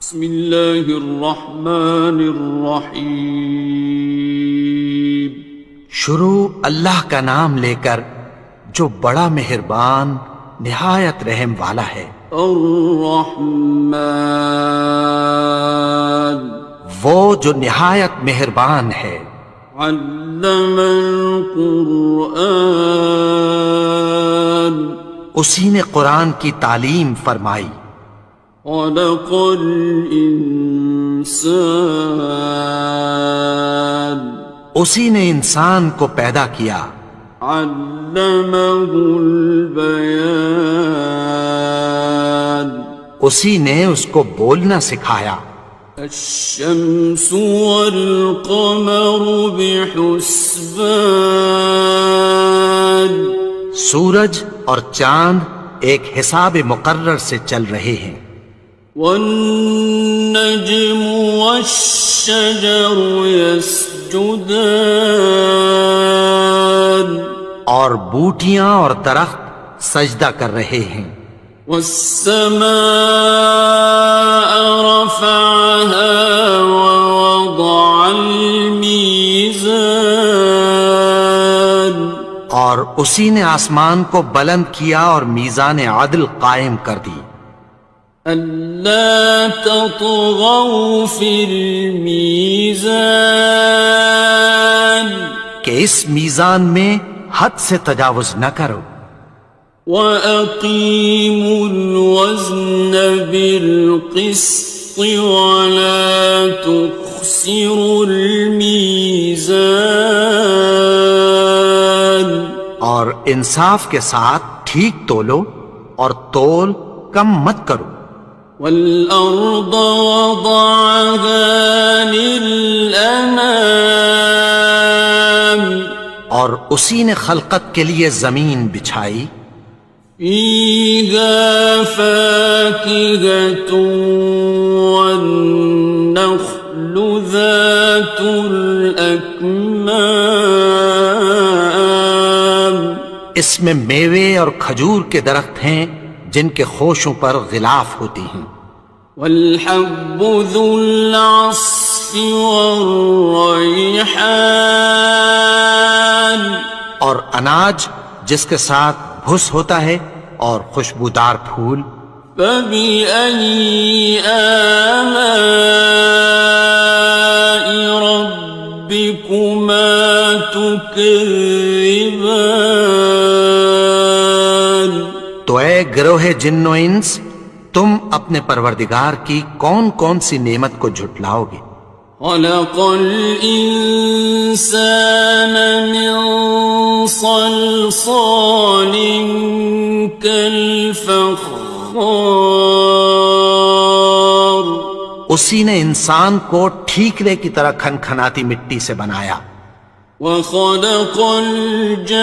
بسم اللہ الرحمن الرحیم۔ شروع اللہ کا نام لے کر جو بڑا مہربان نہایت رحم والا ہے۔ الرحمن، وہ جو نہایت مہربان ہے۔ علم القرآن، اسی نے قرآن کی تعلیم فرمائی۔ خلق الانسان، اسی نے انسان کو پیدا کیا۔ علمہ البیان، اسی نے اس کو بولنا سکھایا۔ الشمس والقمر بحسبان، سورج اور چاند ایک حساب مقرر سے چل رہے ہیں۔ والنجم والشجر يسجدان، اور بوٹیاں اور درخت سجدہ کر رہے ہیں۔ والسماء رفعها ووضع الميزان، اور اسی نے آسمان کو بلند کیا اور میزان عدل قائم کر دی۔ ألا تطغوا في الميزان، کہ اس میزان میں حد سے تجاوز نہ کرو۔ وَأَقِيمُوا الْوَزْنَ بِالْقِسْطِ وَلَا تُخْسِرُوا الْمِيزَانَ، اور انصاف کے ساتھ ٹھیک تولو اور تول کم مت کرو۔ وَالْأَرْضَ وَضَعَهَا لِلْأَنَامِ، اور اسی نے خلقت کے لیے زمین بچھائی۔ فِيهَا فَاكِهَةٌ وَالنَّخْلُ ذَاتُ الْأَكْمَامِ، اس میں میوے اور کھجور کے درخت ہیں جن کے خوشوں پر غلاف ہوتی ہیں۔ وَالْحَبُّ ذُو الْعَصْفِ وَالرَّيْحَانِ، اور اناج جس کے ساتھ بھس ہوتا ہے اور خوشبودار پھول۔ فَبِأَيِّ آلَاءِ رَبِّكُمَا تُكَذِّبَانِ، تو اے گروہ جن و انس، تم اپنے پروردگار کی کون کون سی نعمت کو جھٹلاؤ گے؟ خَلَقَ الْإِنسَانَ مِنْ صَلْصَالٍ كَالْفَخَّارِ، اسی نے انسان کو ٹھیکرے کی طرح کھنکھناتی مٹی سے بنایا۔ وَخَلَقَ الْجَانَّ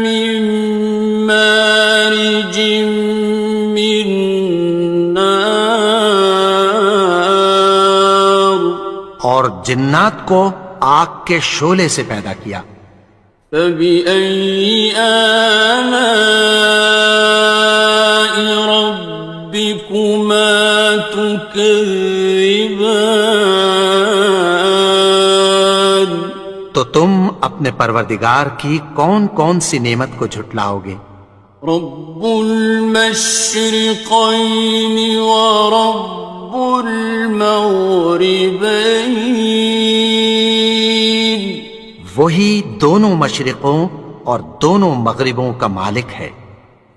مِن مَّارِجٍ مِّن نَّارٍ، اور جنات کو آگ کے شعلے سے پیدا کیا۔ فَبِأَيِّ آلَاءِ رَبِّكُمَا تُكَذِّبَانِ، تو تم اپنے پروردگار کی کون کون سی نعمت کو جھٹلاؤ گے؟ رب المشرقين ورب المغربين، وہی دونوں مشرقوں اور دونوں مغربوں کا مالک ہے۔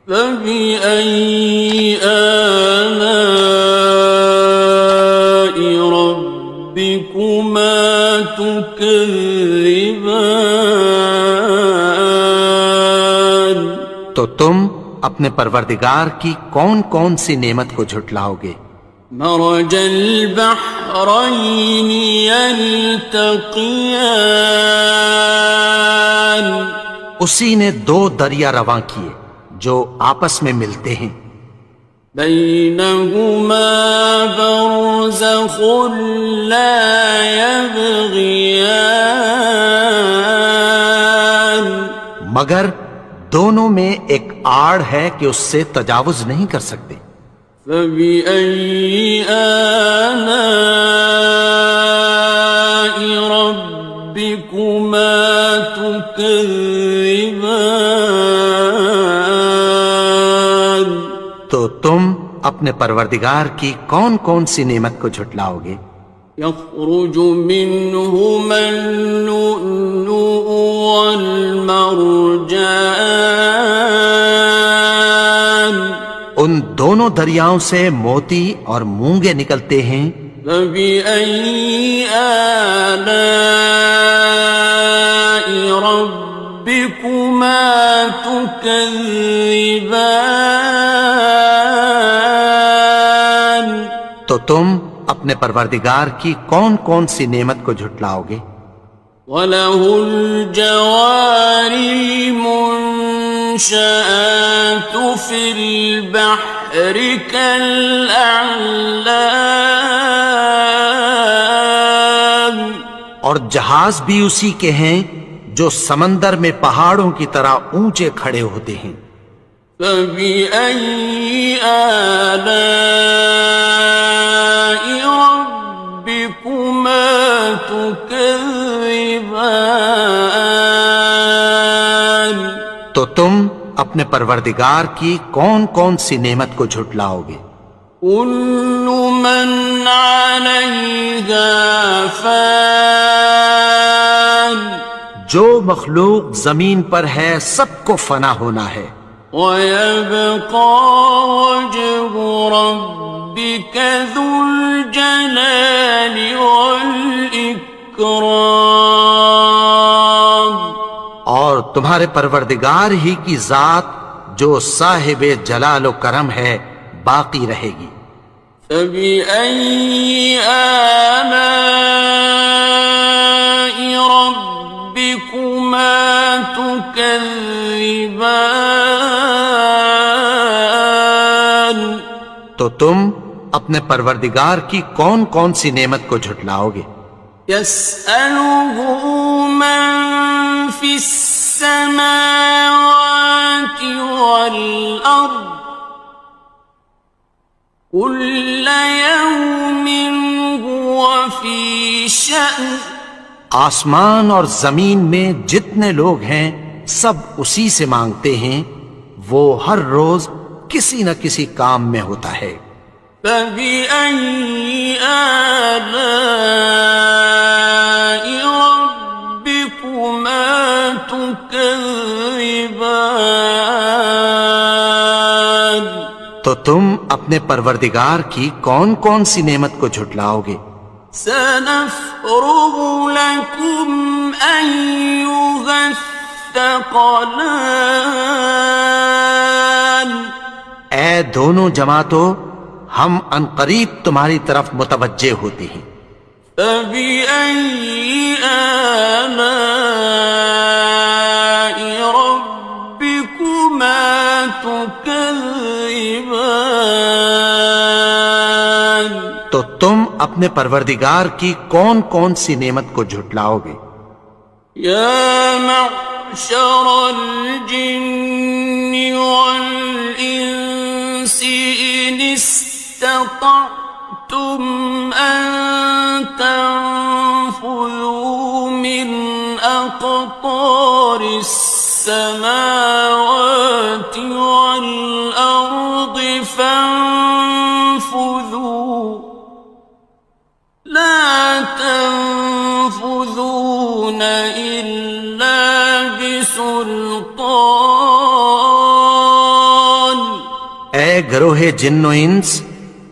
فبأي آلاء ربكما تكذبان، تو تم اپنے پروردگار کی کون کون سی نعمت کو جھٹلاؤ گے؟ مرج البحرين يلتقيان، اسی نے دو دریا رواں کیے جو آپس میں ملتے ہیں۔ بينهما برزخ لا يبغيان، مگر دونوں میں ایک آڑ ہے کہ اس سے تجاوز نہیں کر سکتے. فبأي آلاء ربكما تكذبان. تو تم اپنے پروردگار کی کون کون سی نعمت کو جھٹلاؤ گے؟ يخرج منهما اللؤلؤ والمرجان. ان دونوں دریاؤں سے موتی اور مونگے نکلتے ہیں. فبأي آلاء ربكما تكذبان. تو تم اپنے پروردگار کی کون کون سی نعمت کو جھٹلاؤ گے؟ وَلَهُ الْجَوَارِ الْمُنشَآتُ فِي الْبَحْرِ كَالْأَعْلَامِ. اور جہاز بھی اسی کے ہیں جو سمندر میں پہاڑوں کی طرح اونچے کھڑے ہوتے ہیں. فَبِأَيِّ آلَاءِ رَبِّكُمَا تُكَذِّبَانِ. تو تم اپنے پروردگار کی کون کون سی نعمت کو جھٹلاؤ گے؟ كُلُّ مَنْ عَلَيْهَا فَانٍ. جو مخلوق زمین پر ہے سب کو فنا ہونا ہے. وَيَبْقَى وَجْهُ رَبِّكَ ذُو الْجَلَالِ وَالْإِكْرَامِ. اور تمہارے پروردگار ہی کی ذات جو صاحب جلال و کرم ہے باقی رہے گی. فَبِأَيِّ آلَاءِ رَبِّكُمَا تُكَذِّبَانِ. تو تم اپنے پروردگار کی کون کون سی نعمت کو جھٹلاؤ گے؟ يَسْأَلُهُ مَن فِي السَّمَاوَاتِ وَالْأَرْضِ كُلَّ يَوْمٍ هُوَ فِي شَأْنٍ. آسمان اور زمین میں جتنے لوگ ہیں سب اسی سے مانگتے ہیں، وہ ہر روز کسی نہ کسی کام میں ہوتا ہے. فَبِأَيِّ آلَاءِ رَبِّكُمَا تُكَذِّبَانِ. تو تم اپنے پروردگار کی کون کون سی نعمت کو جھٹلاؤ گے؟ سَنَفْرُغُ لَكُمْ أَيُّهَ الثَّقَلَانِ. اے دونوں جماعتوں، ہم عنقریب تمہاری طرف متوجہ ہوتے ہیں. فَبِأَيِّ آلَاءِ رَبِّكُمَا تُكَذِّبَانِ. تو تم اپنے پروردگار کی کون کون سی نعمت کو جھٹلاؤ گے؟ يَا مَعْشَرَ الْجِنِّ وَالْإِنسِ إِنِ اسْتَطَعْتُمْ أَن تَنفُذُوا مِنْ أَقْطَارِ السَّمَاوَاتِ وَالْأَرْضِ فَانفُذُوا لَا تَنفُذُونَ إِلَّا بِسُلْطَانٍ. اے گروہ جن و انس،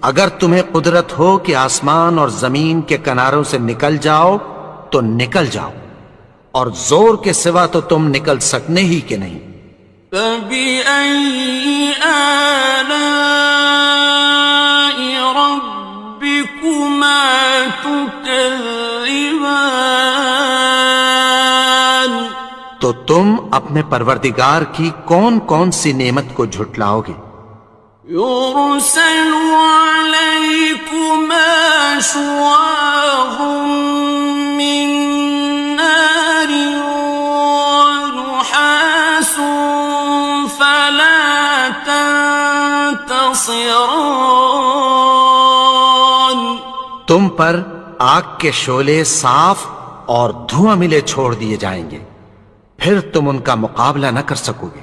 اگر تمہیں قدرت ہو کہ آسمان اور زمین کے کناروں سے نکل جاؤ تو نکل جاؤ، اور زور کے سوا تو تم نکل سکنے ہی کہ نہیں. فَبِأَيِّ آلَاءِ رَبِّكُمَا تُكَذِّبَانِ. تو تم اپنے پروردگار کی کون کون سی نعمت کو جھٹلاؤ گے؟ يُرْسَلُ عَلَيْكُمَا شُوَاظٌ مِّن نَّارٍ وَنُحَاسٌ خصران. تم پر آگ کے شعلے صاف اور دھواں ملے چھوڑ دیے جائیں گے، پھر تم ان کا مقابلہ نہ کر سکو گے۔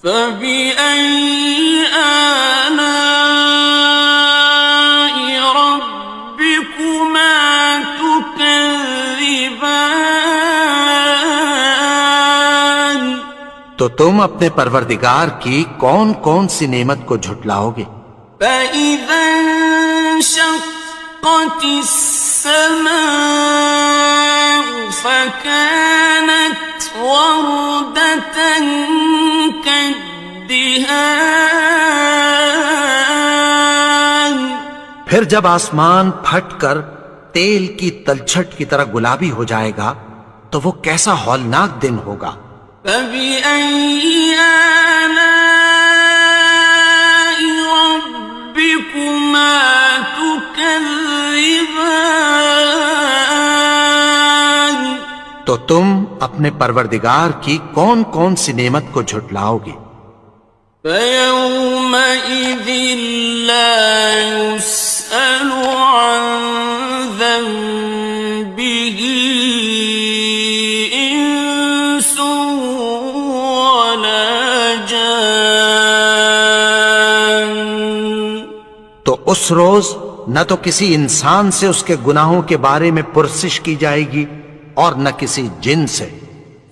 فبأي آلاء ربكما تكذبان. تو تم اپنے پروردگار کی کون کون سی نعمت کو جھٹلاؤ گے؟ فإذا انشقت السماء فكانت وردة كالدهان. پھر جب آسمان پھٹ کر تیل کی تلچھٹ کی طرح گلابی ہو جائے گا تو وہ کیسا ہولناک دن ہوگا۔ فبأي آلاء ربكما تكذبان. تو تم اپنے پروردگار کی کون کون سی نعمت کو جھٹلاؤ گے؟ فيومئذ لا يسأل عن ذنبه إنس ولا جان. تو اس روز نہ تو کسی انسان سے اس کے گناہوں کے بارے میں پرسش کی جائے گی اور نہ کسی جن سے۔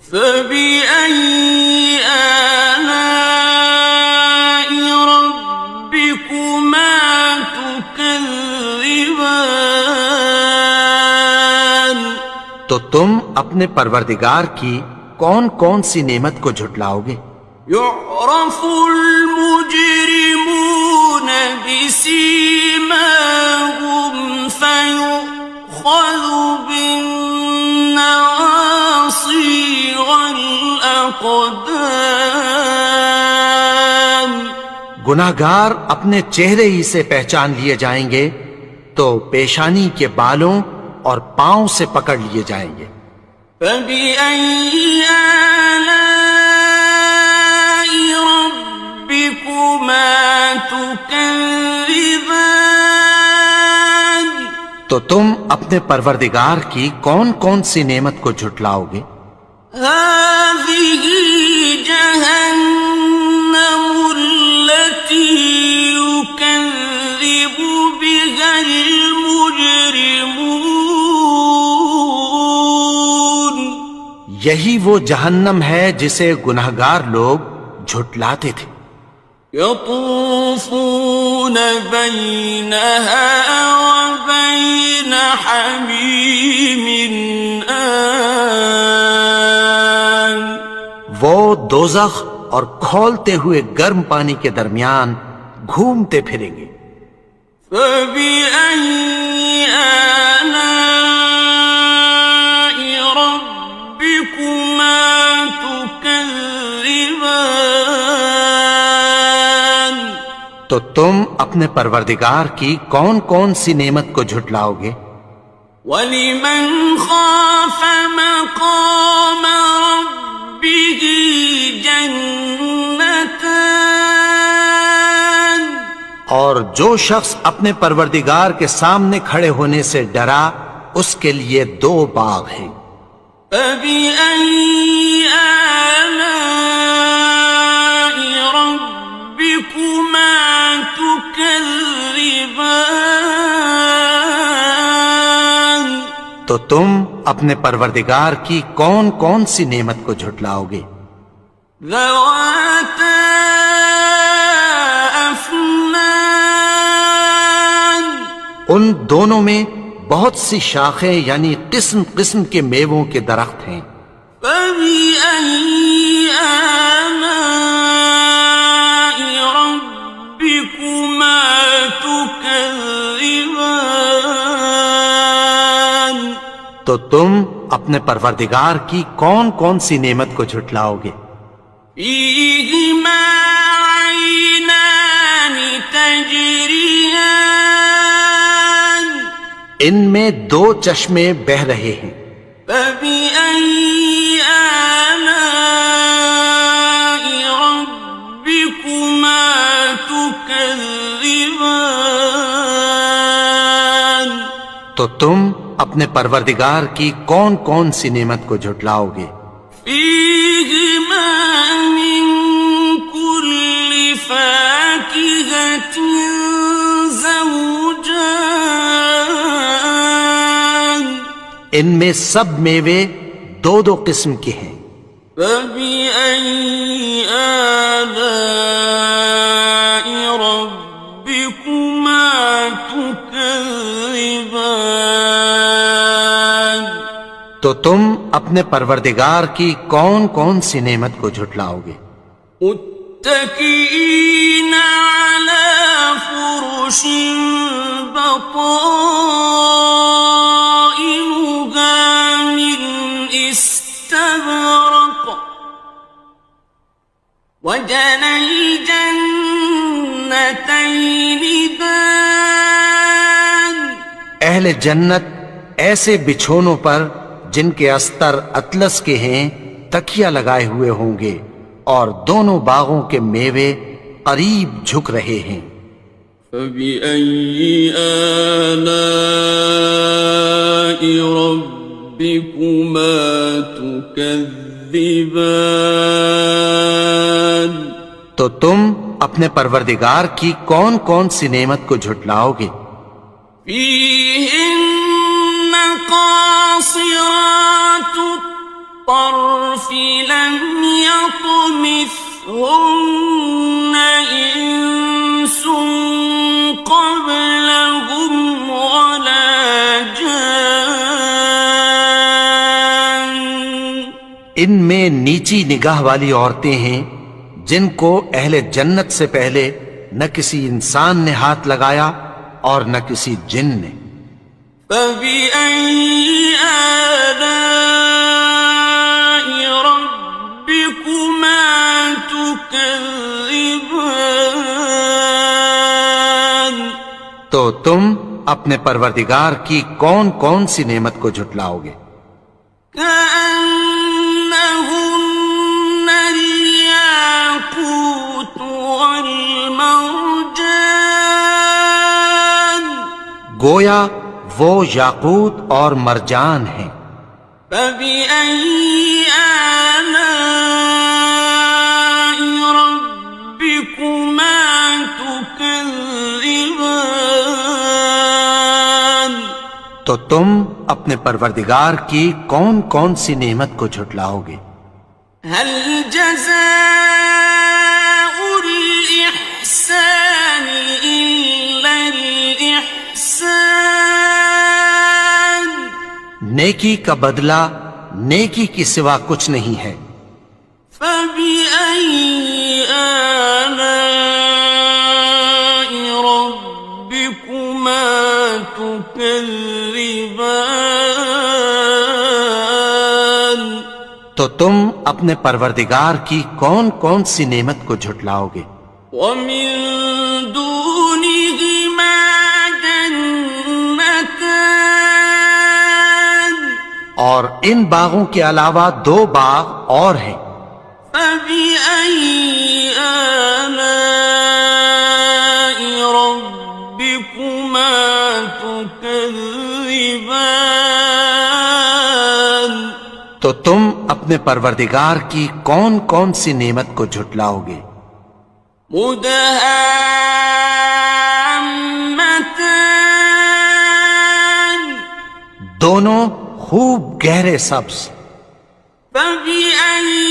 فبأي آلاء ربكما تكذبان. تو تم اپنے پروردگار کی کون کون سی نعمت کو جھٹلاؤ گے؟ يعرف المجرمون بسيماهم فيؤخذ بالنواصي والأقدام. گناہگار اپنے چہرے ہی سے پہچان لیے جائیں گے تو پیشانی کے بالوں اور پاؤں سے پکڑ لیے جائیں گے۔ فبأي آلاء ربكما تكذبان. تو تم اپنے پروردگار کی کون کون سی نعمت کو جھٹلاؤ گے؟ هذه جهنم التي يكذب بها المجرمون. یہی وہ جہنم ہے جسے گناہگار لوگ جھٹلاتے تھے۔ يطوفون بينها وبين حميم آن. وہ دوزخ اور کھولتے ہوئے گرم پانی کے درمیان گھومتے پھریں گے۔ فبأي آلاء ربكما تكذبان. تو تم اپنے پروردگار کی کون کون سی نعمت کو جھٹلاؤ گے؟ وَلِمَنْ خَافَ مَقَامَ رَبِّهِ جَنَّتَانِ. اور جو شخص اپنے پروردگار کے سامنے کھڑے ہونے سے ڈرا اس کے لیے دو باغ ہیں۔ فَبِأَيِّ آلَاءِ رَبِّكُمَا تُكَذِّبَانِ. تو تم اپنے پروردگار کی کون کون سی نعمت کو جھٹلاؤ گے؟ ذَوَاتَا أَفْنَانٍ. ان دونوں میں بہت سی شاخیں یعنی قسم قسم کے میووں کے درخت ہیں۔ فَبِأَيِّ آلَاءِ رَبِّكُمَا تُكَذِّبَانِ. تو تم اپنے پروردگار کی کون کون سی نعمت کو جھٹلاؤ گے؟ فِيهِمَا عَيْنَانِ تَجْرِيَانِ. ان میں دو چشمے بہہ رہے ہیں۔ فَبِأَيِّ آلَاءِ رَبِّكُمَا تُكَذِّبَانِ. تكذبان تو تم اپنے پروردگار کی کون کون سی نعمت کو جھٹلاؤ گے؟ فيهما من كل فاكهة زوجان ان میں سب میوے دو دو قسم کے ہیں۔ فبأي آلاء ربكما تكذبان تو تم اپنے پروردگار کی کون کون سی نعمت کو جھٹلاؤ گے؟ متكئين على فرش بطائنها من استبرق وجنى الجنتين دان اہل جنت ایسے بچھونوں پر جن کے استر اطلس کے ہیں تکیہ لگائے ہوئے ہوں گے، اور دونوں باغوں کے میوے قریب جھک رہے ہیں۔ فبأي آلاء ربكما تكذبان تو تم اپنے پروردگار کی کون کون سی نعمت کو جھٹلاؤ گے؟ فيهن قاصرات الطرف لم يطمثهن إنس قبلهم ولا جان ان میں نیچی نگاہ والی عورتیں ہیں جن کو اہل جنت سے پہلے نہ کسی انسان نے ہاتھ لگایا اور نہ کسی جن نے۔ فبأي آلاء ربكما تكذبان تو تم اپنے پروردگار کی کون کون سی نعمت کو جھٹلاؤ گے؟ كأنهن الياقوت والمرجان گویا وہ یاقوت اور مرجان ہیں۔ فبأي آلاء ربكما تكذبان تو تم اپنے پروردگار کی کون کون سی نعمت کو جھٹلاؤ گے؟ هل جزاء الإحسان إلا الإحسان نیکی کا بدلہ نیکی کی سوا کچھ نہیں ہے۔ فبأي آلاء ربكما تكذبان تو تم اپنے پروردگار کی کون کون سی نعمت کو جھٹلاؤ گے؟ ومن دونهما جنتان اور ان باغوں کے علاوہ دو باغ اور ہیں۔ فبأي آلاء ربكما تكذبان تو تم اپنے پروردگار کی کون کون سی نعمت کو جھٹلاؤ گے؟ مدهامتان دونوں خوب گہرے سبز۔ فبأي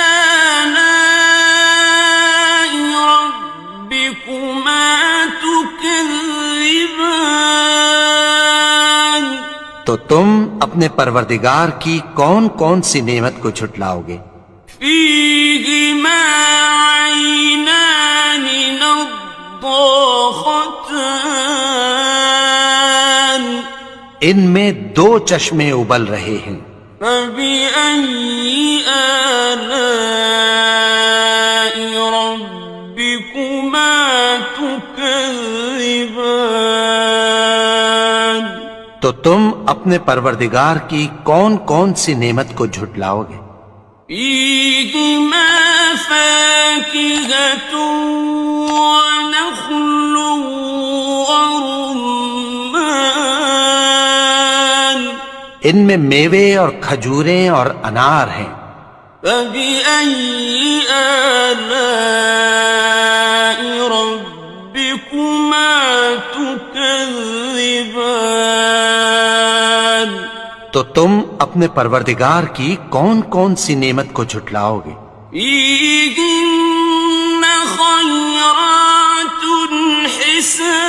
آلاء ربكما تكذبان تو تم اپنے پروردگار کی کون کون سی نعمت کو جھٹلاؤ گے؟ فيهما عينان نضاختان ان میں دو چشمے ابل رہے ہیں۔ فبأي آلاء ربكما تكذبان تو تم اپنے پروردگار کی کون کون سی نعمت کو جھٹلاؤ گے؟ فيهما فاكهة ونخل ورمان ان میں میوے اور کھجوریں اور انار ہیں. فبأي آلاء ربكما تكذبان تو تم اپنے پروردگار کی کون کون سی نعمت کو جھٹلاؤ گے؟ فيهن خيرات حسان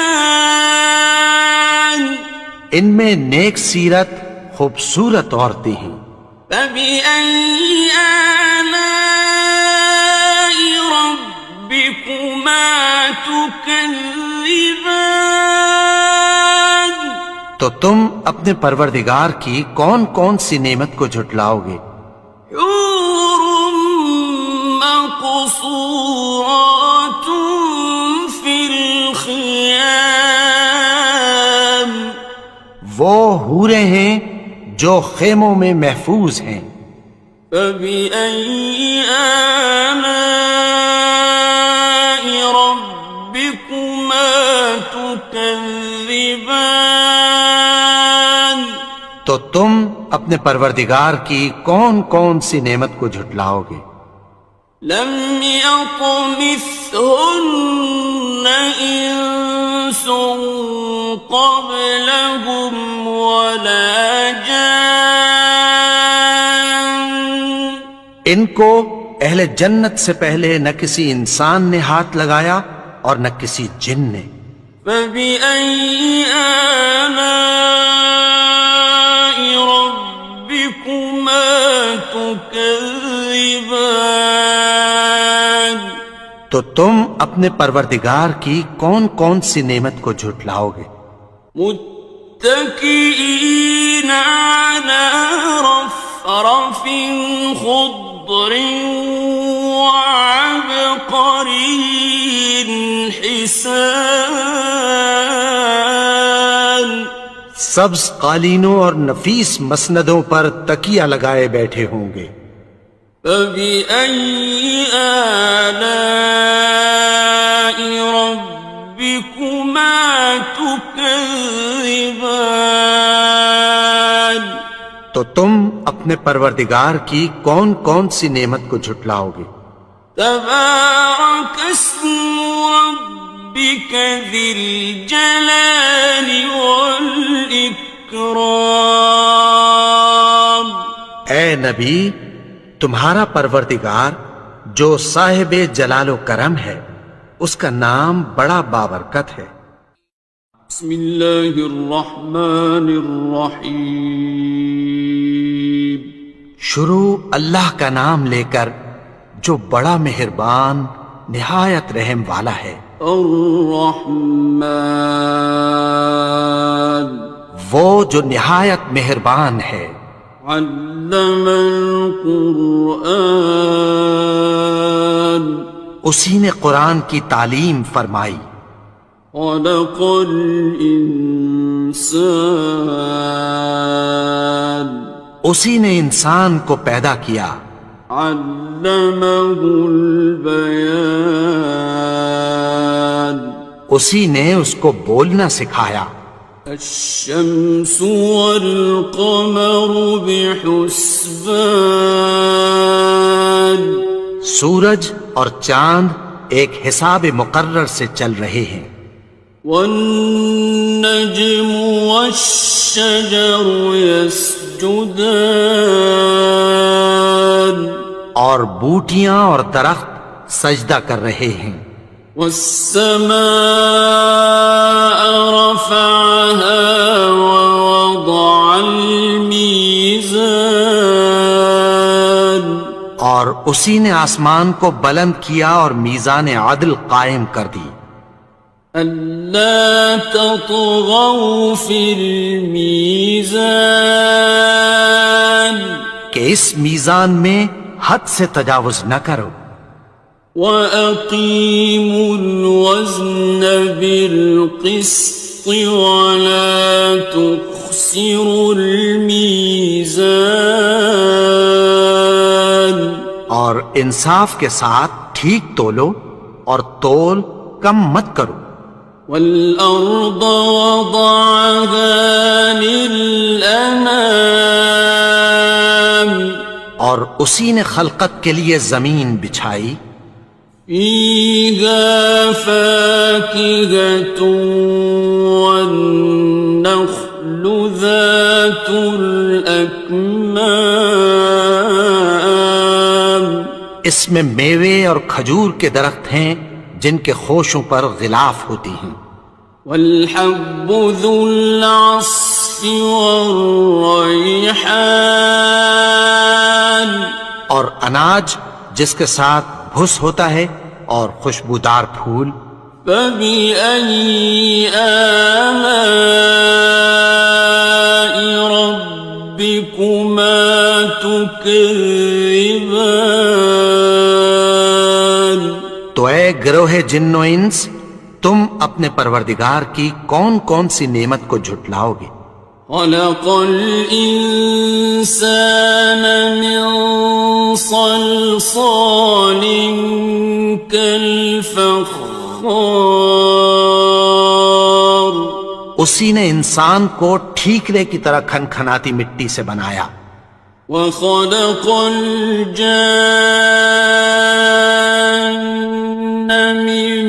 ان میں نیک سیرت خوبصورت عورتیں ہیں. فبأي آلاء ربكما تكذبان تو تم اپنے پروردگار کی کون کون سی نعمت کو جھٹلاؤ گے؟ حور مقصورات في الخيام وہ حوریں ہیں جو خیموں میں محفوظ ہیں. فبأي آلاء ربكما تكذبان تو تم اپنے پروردگار کی کون کون سی نعمت کو جھٹلاؤ گے؟ لم يطمثهن إنس قبلهم ولا جان ان کو اہل جنت سے پہلے نہ کسی انسان نے ہاتھ لگایا اور نہ کسی جن نے. فبأي آلاء ربكما تكذبان تو تم اپنے پروردگار کی کون کون سی نعمت کو جھٹلاؤ گے؟ متكئين على رفرف خضر وعبقري حسان سبز قالینوں اور نفیس مسندوں پر تکیہ لگائے بیٹھے ہوں گے. فبأي آلاء ربكما تكذبان تو تم اپنے پروردگار کی کون کون سی نعمت کو جھٹلاؤ گے؟ تبارك اسم ربك ذي الجلال والإكرام اے نبی، تمہارا پروردگار جو صاحب جلال و کرم ہے اس کا نام بڑا بابرکت ہے. بسم اللہ الرحمن الرحیم شروع اللہ کا نام لے کر جو بڑا مہربان نہایت رحم والا ہے. الرحمن وہ جو نہایت مہربان ہے. علم القرآن اسی نے قرآن کی تعلیم فرمائی. خلق الانسان اسی نے انسان کو پیدا کیا. علمه البیان اسی نے اس کو بولنا سکھایا. الشمس والقمر بحسبان سورج اور چاند ایک حساب مقرر سے چل رہے ہیں. والنجم والشجر يسجدان اور بوٹیاں اور درخت سجدہ کر رہے ہیں. والسماء رفعها ووضع الميزان اور اسی نے آسمان کو بلند کیا اور میزان عدل قائم کر دی. ألا تطغوا في الميزان کہ اس میزان میں حد سے تجاوز نہ کرو. وَأَقِيمُوا الْوَزْنَ بِالْقِسْطِ وَلَا تُخْسِرُوا الْمِيزَانَ اور انصاف کے ساتھ ٹھیک تولو اور تول کم مت کرو. والأرض وضعها للأنام اور اسی نے خلقت کے لیے زمین بچھائی. فيها فاكهة والنخل ذات الأكمام اس میں میوے اور کھجور کے درخت ہیں جن کے خوشوں پر غلاف ہوتی ہیں. والحب ذو العصف والريحان اور اناج جس کے ساتھ بھس ہوتا ہے اور خوشبودار پھول. فبأي آلاء ربكما تكذبان تو اے گروہ جن و انس، تم اپنے پروردگار کی کون کون سی نعمت کو جھٹلاؤ گے؟ خلق الإنسان من صلصال كالفخار اسی نے انسان کو ٹھیکرے کی طرح کھنکھناتی مٹی سے بنایا. وخلق الجان من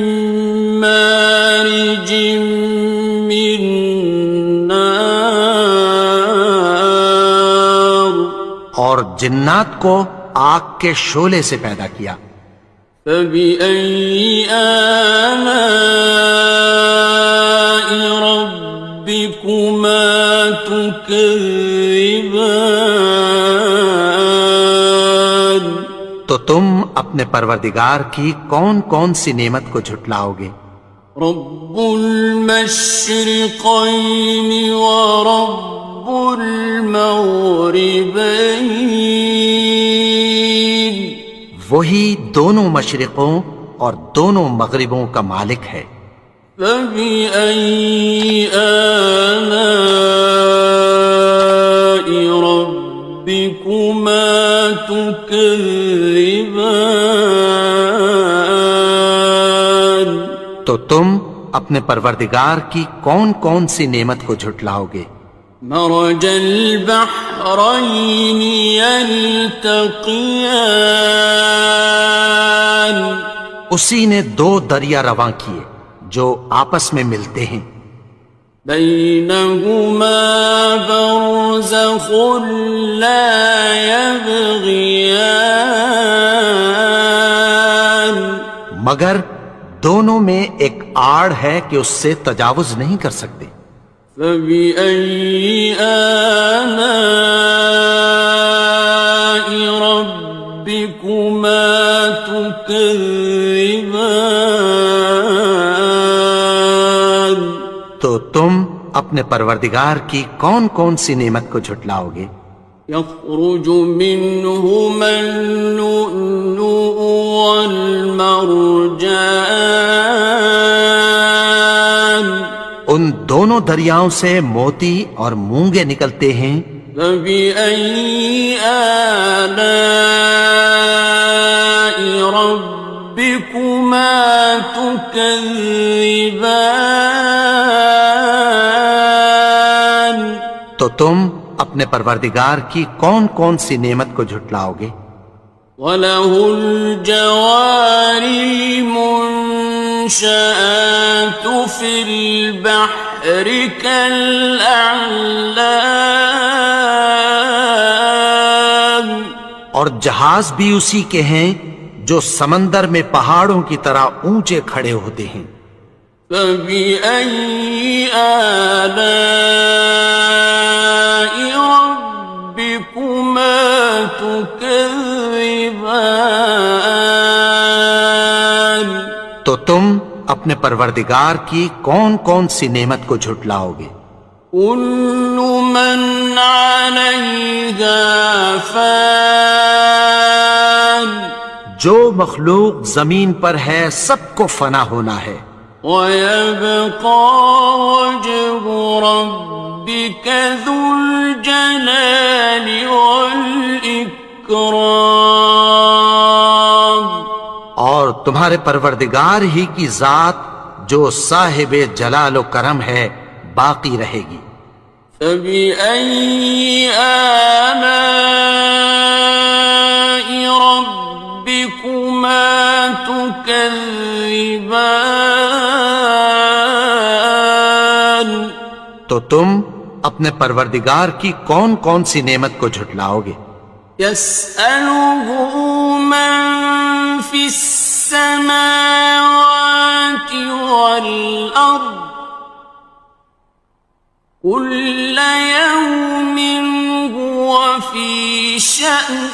مارج من نار اور جنات کو آگ کے شعلے سے پیدا کیا. فبأي آلاء ربكما تكذبان تو تم اپنے پروردگار کی کون کون سی نعمت کو جھٹلاؤ گے؟ رب المشرقين ورب المغربين وہی دونوں مشرقوں اور دونوں مغربوں کا مالک ہے. فبأي آلاء ربكما تكذبان تو تم اپنے پروردگار کی کون کون سی نعمت کو جھٹلاؤ گے؟ مرج البحرين يلتقيان اسی نے دو دریا رواں کیے جو آپس میں ملتے ہیں. بينهما برزخ لا يبغيان مگر دونوں میں ایک آڑ ہے کہ اس سے تجاوز نہیں کر سکتے. فبأي آلاء ربكما تكذبان تو تم اپنے پروردگار کی کون کون سی نعمت کو جھٹلاؤ گے؟ يخرج منهما اللؤلؤ والمرجان ان دونوں دریاؤں سے موتی اور مونگے نکلتے ہیں. فبأي آلاء ربكما تكذبان تو تم اپنے پروردگار کی کون کون سی نعمت کو جھٹلاؤ گے؟ وَلَهُ الْجَوَارِ الْمُنشَآتُ فِي الْبَحْرِ كَالْأَعْلَامِ اور جہاز بھی اسی کے ہیں جو سمندر میں پہاڑوں کی طرح اونچے کھڑے ہوتے ہیں. فَبِأَيِّ آلَاءِ رَبِّكُمَا تُكَذِّبَانِ تو تم اپنے پروردگار کی کون کون سی نعمت کو جھٹلاؤ گے؟ كُلُّ مَنْ عَلَيْهَا فَانٍ جو مخلوق زمین پر ہے سب کو فنا ہونا ہے. وَيَبْقَى وَجْهُ رَبِّكَ ذُو الْجَلَالِ وَالْإِكْرَامِ تمہارے پروردگار ہی کی ذات جو صاحب جلال و کرم ہے باقی رہے گی۔ فَبِأَيِّ آلَاءِ رَبِّكُمَا تُكَذِّبَانِ؟ تو تم اپنے پروردگار کی کون کون سی نعمت کو جھٹلاؤ گے؟ يَسْأَلُهُ مَن فِي السَّمَاوَاتِ وَالْأَرْضِ كُلَّ يَوْمٍ هُوَ فِي شَأْنٍ۔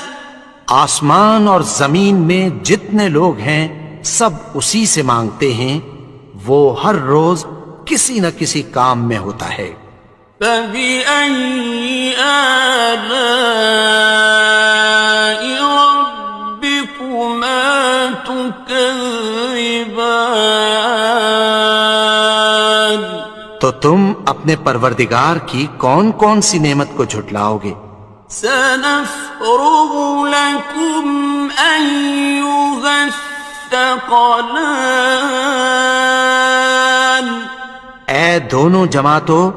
آسمان اور زمین میں جتنے لوگ ہیں سب اسی سے مانگتے ہیں، وہ ہر روز کسی نہ کسی کام میں ہوتا ہے۔ فَبِأَيِّ آلَاءِ رَبِّكُمَا تُكَذِّبَانِ؟ تو تم اپنے پروردگار کی کون کون سی نعمت کو جھٹلاؤ گے؟ سَنَفْرُغُ لَكُمْ أَيُّهَ الثَّقَلَانِ۔ اے دونوں جماعتوں،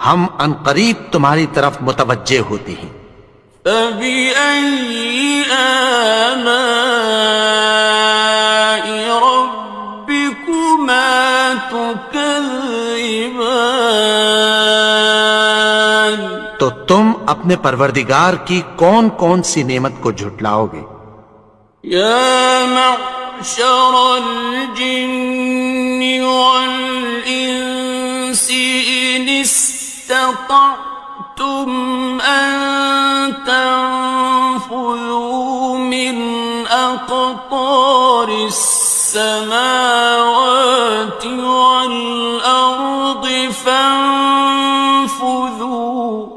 ہم عنقریب تمہاری طرف متوجہ ہوتے ہیں۔ فَبِأَيِّ آلَاءِ رَبِّكُمَا تُكَذِّبَانِ؟ تو تم اپنے پروردگار کی کون کون سی نعمت کو جھٹلاؤ گے؟ يَا مَعْشَرَ الْجِنِّ وَالْإِنسِ إِنِ اسْتَطَعْتُمْ أَن تَنفُذُوا مِنْ أَقْطَارِ السَّمَاوَاتِ وَالْأَرْضِ فَانفُذُوا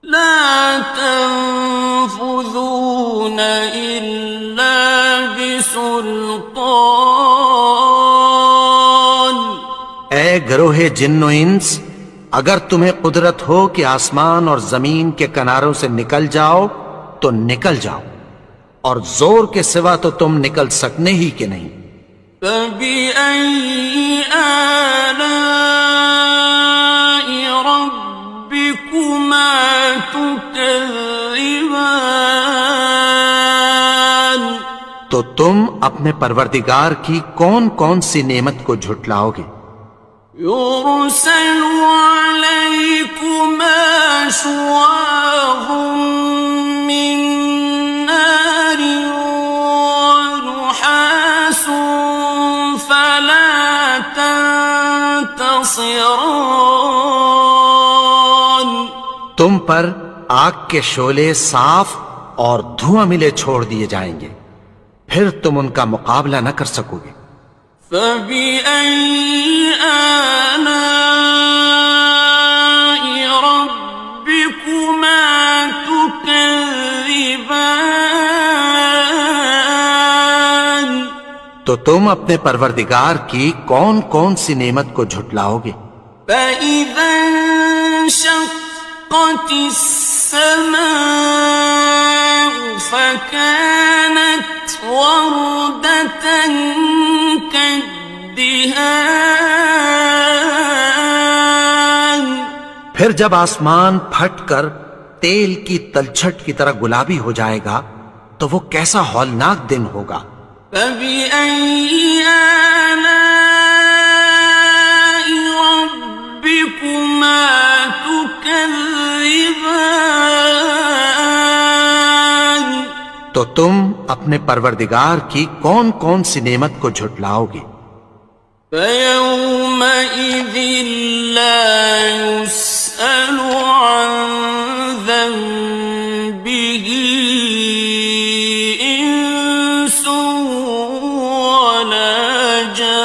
لَا تَنفُذُونَ إِلَّا بِسُلْطَانٍ۔ اے گروہ جن و انس، اگر تمہیں قدرت ہو کہ آسمان اور زمین کے کناروں سے نکل جاؤ تو نکل جاؤ، اور زور کے سوا تو تم نکل سکنے ہی کہ نہیں۔ فَبِأَيِّ آلَاءِ رَبِّكُمَا تُكَذِّبَانِ؟ تو تم اپنے پروردگار کی کون کون سی نعمت کو جھٹلاؤ گے؟ يُرْسَلُ عَلَيْكُمَا شُوَاظٌ مِّن نَّارٍ وَنُحَاسٌ فَلَا تَنتَصِرَانِ۔ تم پر آگ کے شعلے صاف اور دھواں ملے چھوڑ دیے جائیں گے، پھر تم ان کا مقابلہ نہ کر سکو گے۔ فَبِأَيِّ آلَاءِ رَبِّكُمَا تُكَذِّبَانِ؟ تو تم اپنے پروردگار کی کون کون سی نعمت کو جھٹلاؤ گے؟ فَإِذَا انشَقَّتِ السَّمَاءُ فَكَانَتْ وَرْدَةً كَالدِّهَانِ۔ پھر جب آسمان پھٹ کر تیل کی تلچھٹ کی طرح گلابی ہو جائے گا تو وہ کیسا ہولناک دن ہوگا۔ فَبِأَيِّ آلَاءِ رَبِّكُمَا تُكَذِّبَانِ؟ تو تم اپنے پروردگار کی کون کون سی نعمت کو جھٹلاؤ گے؟ فَيَوْمَئِذٍ لَا يُسْأَلُ عَن ذَنبِهِ إِنسٌ وَلَا جَانٌّ۔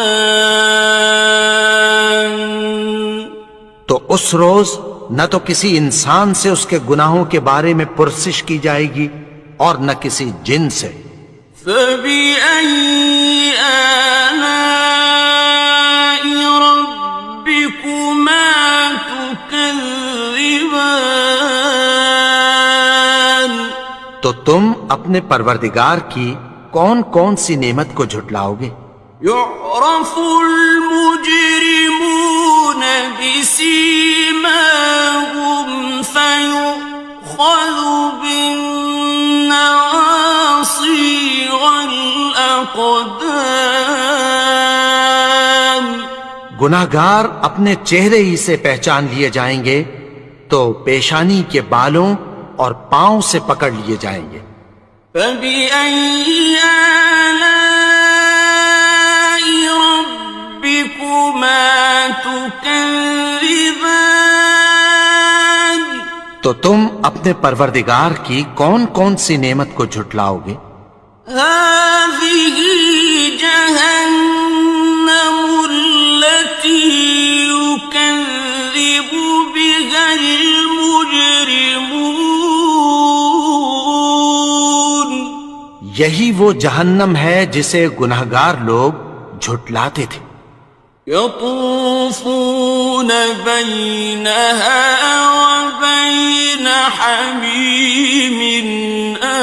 تو اس روز نہ تو کسی انسان سے اس کے گناہوں کے بارے میں پرسش کی جائے گی اور نہ کسی جن سے۔ فَبِأَيِّ آلَاءِ رَبِّكُمَا تُكَذِّبَانِ؟ تو تم اپنے پروردگار کی کون کون سی نعمت کو جھٹلاؤ گے؟ يعرف المجرمون بسيماهم فيؤخذ بالنواصي والأقدام. گناہگار اپنے چہرے ہی سے پہچان لیے جائیں گے تو پیشانی کے بالوں اور پاؤں سے پکڑ لیے جائیں گے. فبأي آلاء ربكما تكذبان. تو تم اپنے پروردگار کی کون کون سی نعمت کو جھٹلاؤ گے؟ هذه جهنم التي يكذب بها المجرمون. یہی وہ جہنم ہے جسے گناہگار لوگ جھٹلاتے تھے. يطوفون بينها وبين حميم آن.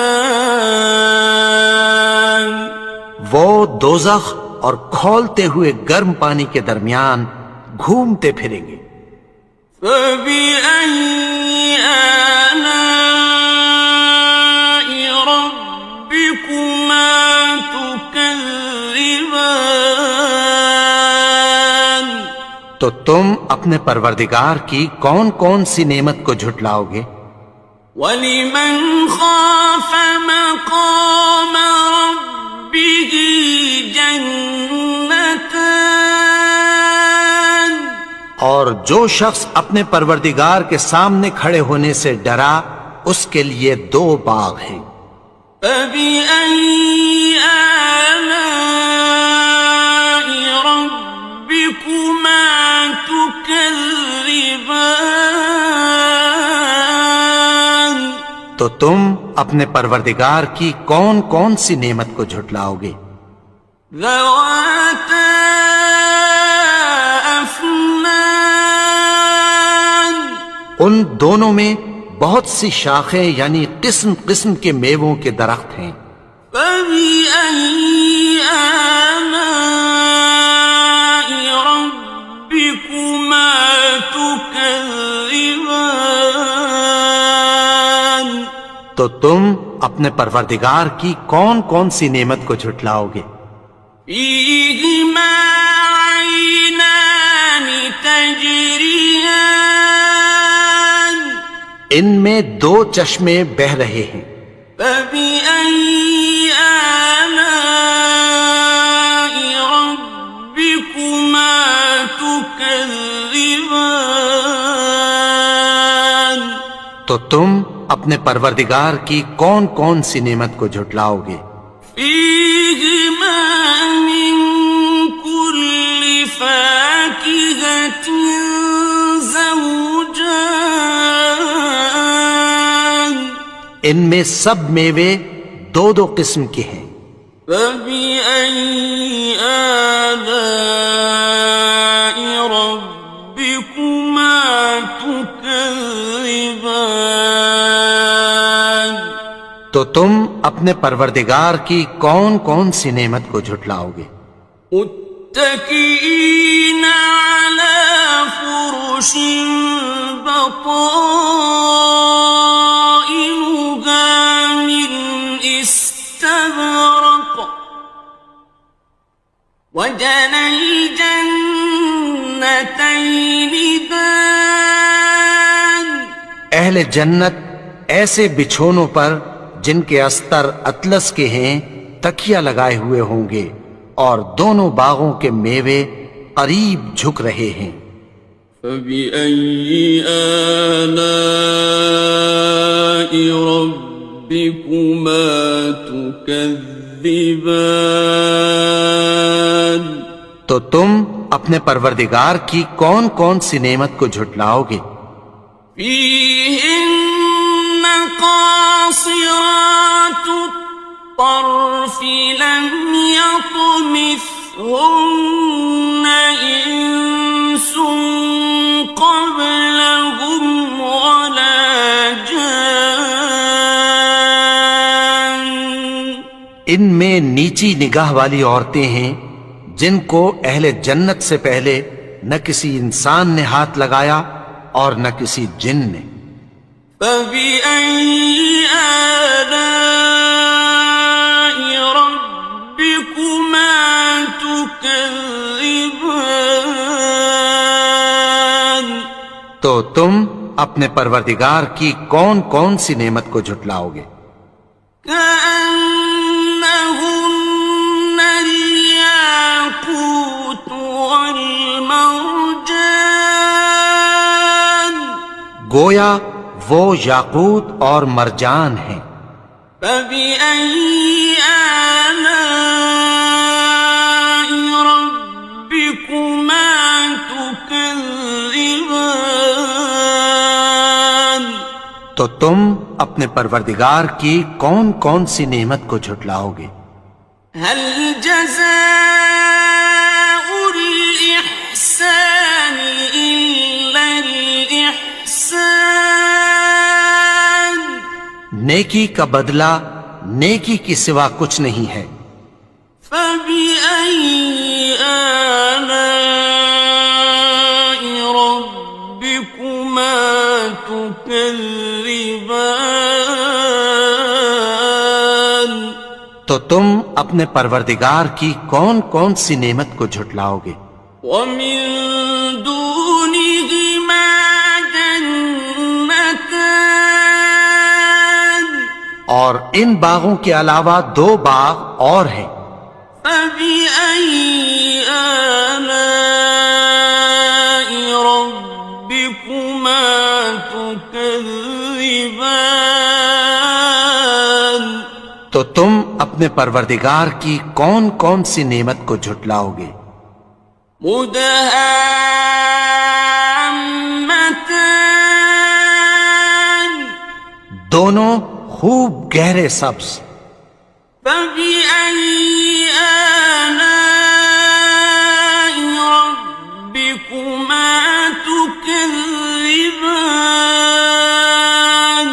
وہ دوزخ اور کھولتے ہوئے گرم پانی کے درمیان گھومتے پھریں گے. فبأي آلاء ربكما تكذبان. تو تم اپنے پروردگار کی کون کون سی نعمت کو جھٹلاؤ گے؟ وَلِمَنْ خَافَ مَقَامَ رَبِّهِ جَنَّتَانِ. اور جو شخص اپنے پروردگار کے سامنے کھڑے ہونے سے ڈرا اس کے لیے 2 باغ ہیں. فَبِأَيِّ آلَاءِ رَبِّكُمَا تُكَذِّبَانِ. تو تم اپنے پروردگار کی کون کون سی نعمت کو جھٹلاؤ گے؟ ذَوَاتَا أَفْنَانٍ. ان دونوں میں بہت سی شاخیں یعنی قسم قسم کے میووں کے درخت ہیں. فَبِأَيِّ آلَاءِ رَبِّكُمَا تُكَذِّبَانِ. تو تم اپنے پروردگار کی کون کون سی نعمت کو جھٹلاؤ گے؟ فِيهِمَا عَيْنَانِ تَجْرِيَانِ. ان میں 2 چشمے بہہ رہے ہیں. فَبِأَيِّ آلَاءِ رَبِّكُمَا تُكَذِّبَانِ. تو تم اپنے پروردگار کی کون کون سی نعمت کو جھٹلاؤ گے؟ فِيهِمَا مِن كُلِّ فَاكِهَةٍ زَوْجَانِ. ان میں سب میوے 2 قسم کے ہیں. فَبِأَيِّ آلَاءِ رَبِّكُمَا تُكَذِّبَانِ. تو تم اپنے پروردگار کی کون کون سی نعمت کو جھٹلاؤ گے؟ متكئين على فرش بطائنها من استبرق وجنى الجنتين دان. اہل جنت ایسے بچھونوں پر جن کے استر اطلس کے ہیں تکیہ لگائے ہوئے ہوں گے اور دونوں باغوں کے میوے قریب جھک رہے ہیں. فَبِأَيِّ آلَاءِ رَبِّكُمَا تُكَذِّبَانِ. تو تم اپنے پروردگار کی کون کون سی نعمت کو جھٹلاؤ گے؟ فِيهِنَّ قَاصِرَاتُ الطَّرْفِ لَمْ يَطْمِثْهُنَّ إِنسٌ قَبْلَهُمْ وَلَا جَانٌّ. ان میں نیچی نگاہ والی عورتیں ہیں جن کو اہل جنت سے پہلے نہ کسی انسان نے ہاتھ لگایا اور نہ کسی جن نے. فَبِأَيِّ آلَاءِ رَبِّكُمَا تُكَذِّبَانِ تو تم اپنے پروردگار کی کون کون سی نعمت کو جھٹلاؤ گے؟ كأنهن الياقوت والمرجان گویا وہ یاقوت اور مرجان ہیں. فبأي آلاء ربكما تكذبان تو تم اپنے پروردگار کی کون کون سی نعمت کو جھٹلاؤ گے؟ هل جزاء الإحسان إلا الإحسان نیکی کا بدلہ نیکی کی سوا کچھ نہیں ہے. فبأي آلاء ربكما تكذبان تو تم اپنے پروردگار کی کون کون سی نعمت کو جھٹلاؤ گے؟ ومن دونهما جنتان اور ان باغوں کے علاوہ دو باغ اور ہیں. فبأي آلاء ربكما تكذبان تو تم اپنے پروردگار کی کون کون سی نعمت کو جھٹلاؤ گے؟ مدهامتان دونوں خوب گہرے سبز. فبأي آلاء ربكما تكذبان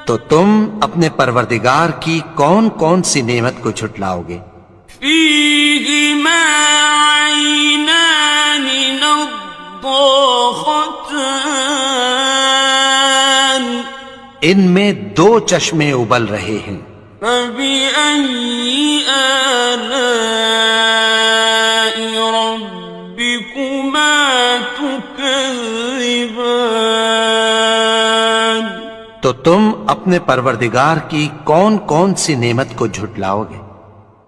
تو تم اپنے پروردگار کی کون کون سی نعمت کو جھٹلاؤ گے؟ فيهما عينان نضاختان ان میں دو چشمے ابل رہے ہیں. فبأي آلاء ربكما تكذبان تو تم اپنے پروردگار کی کون کون سی نعمت کو جھٹلاؤ گے؟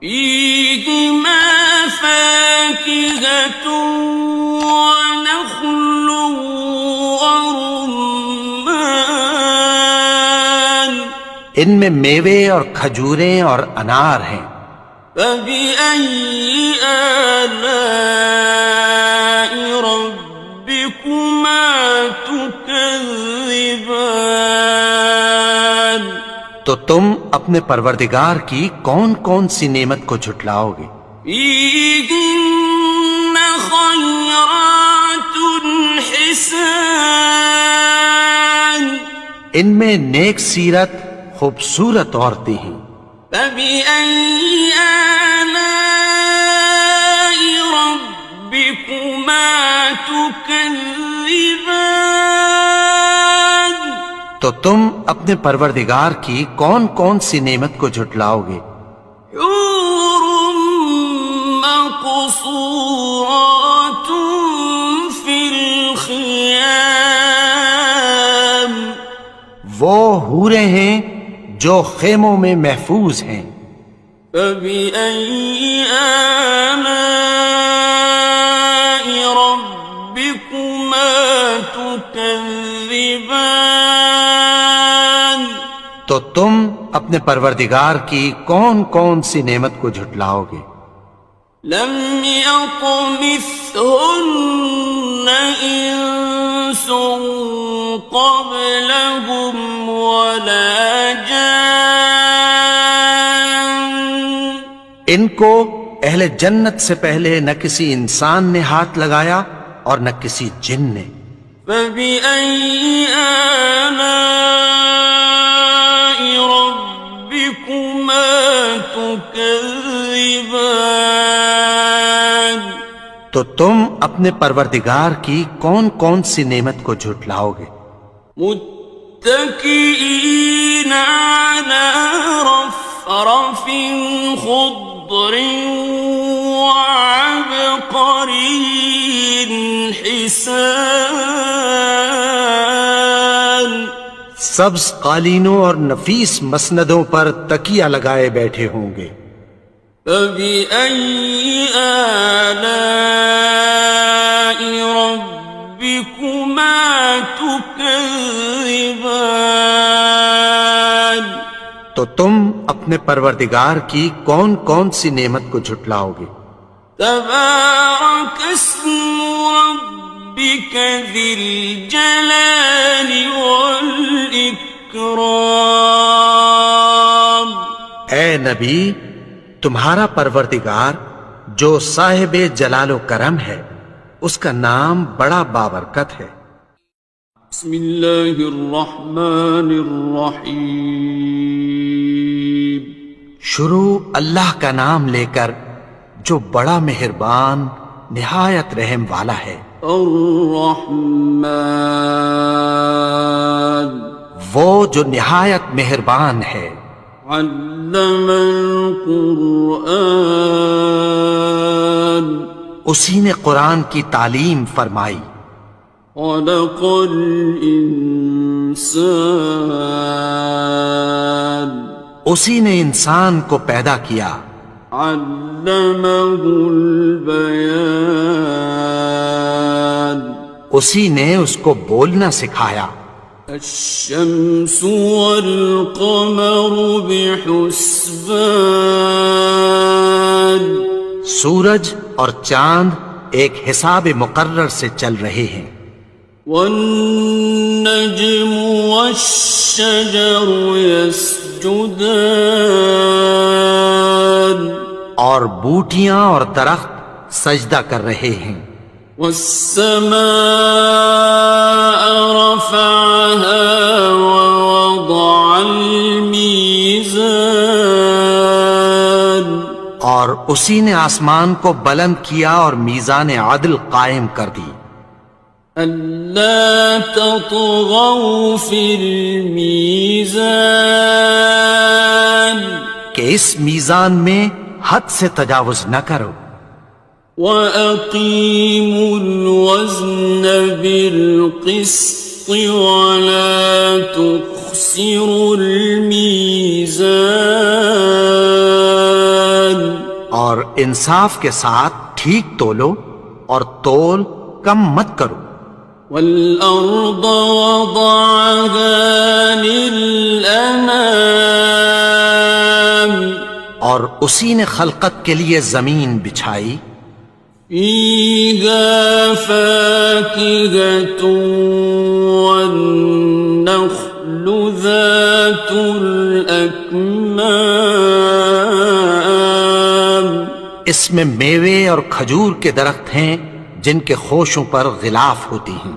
فيهما فاكهة ونخل ورمان ان میں میوے اور کھجوریں اور انار ہیں. فبأي آلاء ربكما تكذبان تو تم اپنے پروردگار کی کون کون سی نعمت کو جھٹلاؤ گے؟ فيهن خيرات حسان ان میں نیک سیرت خوبصورت عورتیں ہیں. فبأي آلاء ربكما تكذبان تو تم اپنے پروردگار کی کون کون سی نعمت کو جھٹلاؤ گے؟ حور مقصورات في الخيام وہ حوریں ہیں جو خیموں میں محفوظ ہیں. فبأي آلاء ربكما تكذبان تو تم اپنے پروردگار کی کون کون سی نعمت کو جھٹلاؤ گے؟ لم يطمثهن إنس قبلهم ولا جان ان کو اہل جنت سے پہلے نہ کسی انسان نے ہاتھ لگایا اور نہ کسی جن نے. فبأي آلاء ربكما تكذبان تو تم اپنے پروردگار کی کون کون سی نعمت کو جھٹلاؤ گے؟ متكئين على رفرف خضر وعبقري حسان سبز قالینوں اور نفیس مسندوں پر تکیہ لگائے بیٹھے ہوں گے۔ فبأي آلاء ربكما تكذبان تو تم اپنے پروردگار کی کون کون سی نعمت کو جھٹلاؤ گے؟ تبارك اسم ربك ذي الجلال والإكرام اے نبی، تمہارا پروردگار جو صاحب جلال و کرم ہے، اس کا نام بڑا بابرکت ہے۔ بسم اللہ الرحمن الرحیم شروع اللہ کا نام لے کر جو بڑا مہربان نہایت رحم والا ہے۔ الرحمن وہ جو نہایت مہربان ہے۔ علم القرآن اسی نے قرآن کی تعلیم فرمائی۔ خلق الانسان اسی نے انسان کو پیدا کیا۔ علمہ البیان اسی نے اس کو بولنا سکھایا۔ الشمس والقمر بحسبان سورج اور چاند ایک حساب مقرر سے چل رہے ہیں۔ والنجم والشجر يسجدان اور بوٹیاں اور درخت سجدہ کر رہے ہیں۔ والسماء رفعها ووضع الميزان اور اسی نے آسمان کو بلند کیا اور میزان عدل قائم کر دی۔ ألا تطغوا في الميزان کہ اس میزان میں حد سے تجاوز نہ کرو۔ وَأَقِيمُوا الْوَزْنَ بِالْقِسْطِ وَلَا تُخْسِرُوا الْمِيزَانَ اور انصاف کے ساتھ ٹھیک تولو اور تول کم مت کرو۔ وَالْأَرْضَ وَضَعَهَا لِلْأَنَامِ اور اسی نے خلقت کے لیے زمین بچھائی۔ فِيهَا فَاكِهَةٌ وَالنَّخْلُ ذَاتُ الْأَكْمَامِ اس میں میوے اور کھجور کے درخت ہیں جن کے خوشوں پر غلاف ہوتی ہیں۔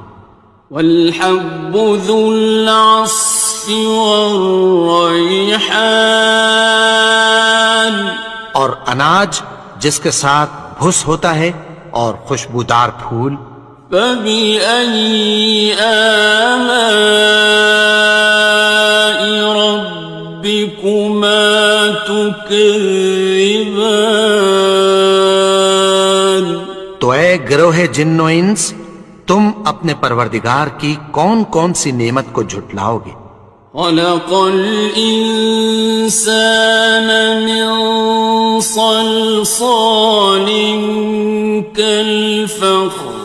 وَالْحَبُّ ذُو الْعَصْفِ وَالرَّيْحَانِ اور اناج جس کے ساتھ بھس ہوتا ہے اور خوشبودار پھول۔ فَبِأَيِّ آلَاءِ رَبِّكُمَا تُكَذِّبَانِ تو اے گروہ جن و انس، تم اپنے پروردگار کی کون کون سی نعمت کو جھٹلاؤ گے؟ خلق الإنسان من صلصال كالفخار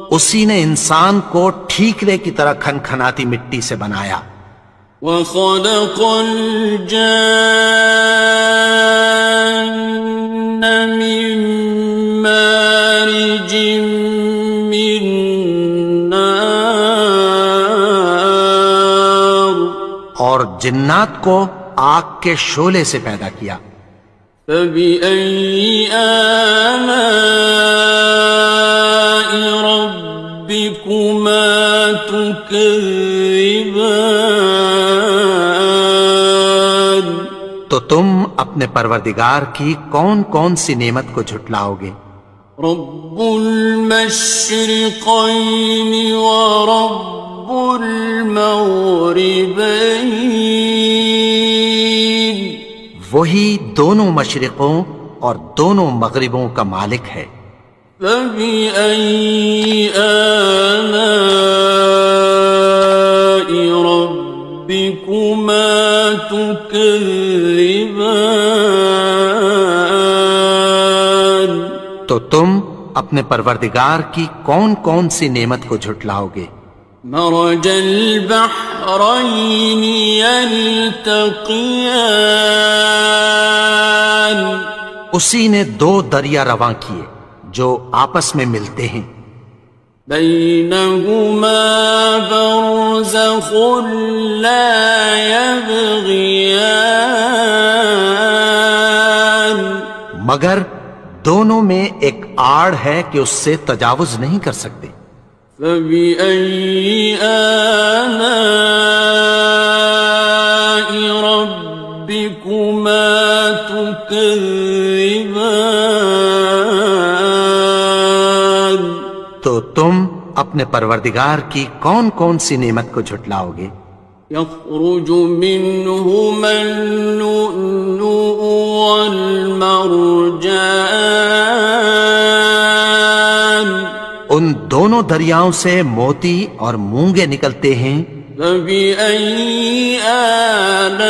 اسی نے انسان کو ٹھیکرے کی طرح کھنکھناتی مٹی سے بنایا۔ وخلق الجان من مارج من نار اور جنات کو آگ کے شعلے سے پیدا کیا۔ فبأي آلاء ربكما تكذبان تم اپنے پروردگار کی کون کون سی نعمت کو جھٹلاؤ گے؟ رب المشرقين ورب المغربين وہی دونوں مشرقوں اور دونوں مغربوں کا مالک ہے۔ فبأي آلاء ربكما تكذبان تو تم اپنے پروردگار کی کون کون سی نعمت کو جھٹلاؤ گے؟ مرج البحرين يلتقيان اسی نے دو دریا رواں کیے جو آپس میں ملتے ہیں، بينهما برزخ لا يبغيان مگر دونوں میں ایک آڑ ہے کہ اس سے تجاوز نہیں کر سکتے۔ فبأي آلاء ربكما تكذبان تو تم اپنے پروردگار کی کون کون سی نعمت کو جھٹلاؤ گے؟ يخرج منهما اللؤلؤ والمرجان ان دونوں دریاؤں سے موتی اور مونگے نکلتے ہیں۔ فبأي آلاء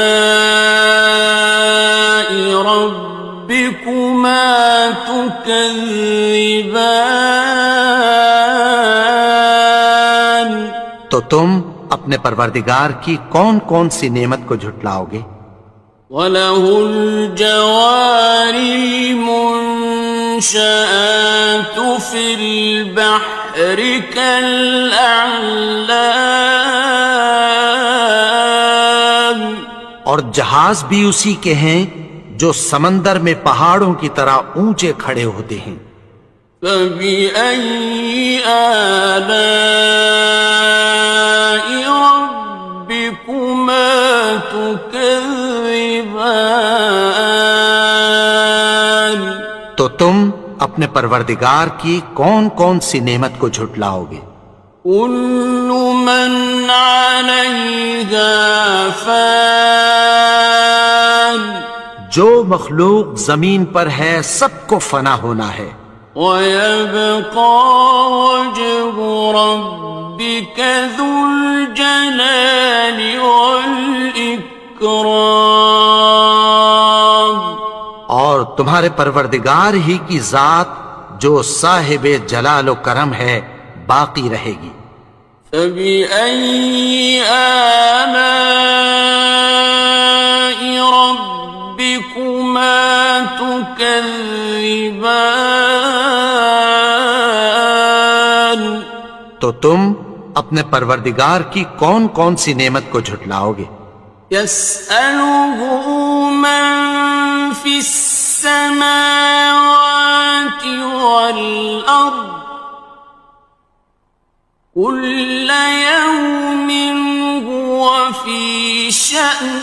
ربكما تكذبان تو تم اپنے پروردگار کی کون کون سی نعمت کو جھٹلاؤ گے؟ وَلَهُ الْجَوَارِ الْمُنشَآتُ فِي الْبَحْرِ كَالْأَعْلَامِ اور جہاز بھی اسی کے ہیں جو سمندر میں پہاڑوں کی طرح اونچے کھڑے ہوتے ہیں۔ فَبِأَيِّ آلَاءِ رَبِّكُمَا تُكَذِّبَانِ تو تم اپنے پروردگار کی کون کون سی نعمت کو جھٹلاؤ گے؟ كُلُّ مَنْ عَلَيْهَا فَانٍ جو مخلوق زمین پر ہے سب کو فنا ہونا ہے، وَيَبْقَى وَجْهُ رَبِّكَ ذُو الْجَلَالِ وَالْإِكْرَامِ اور تمہارے پروردگار ہی کی ذات جو صاحب جلال و کرم ہے باقی رہے گی۔ فَبِأَيِّ آلَاءِ رَبِّكُمَا تُكَذِّبَانِ تو تم اپنے پروردگار کی کون کون سی نعمت کو جھٹلاؤ گے؟ يَسْأَلُهُ مَن فِي السَّمَاوَاتِ وَالْأَرْضِ كُلَّ يَوْمٍ هُوَ فِي شَأْنٍ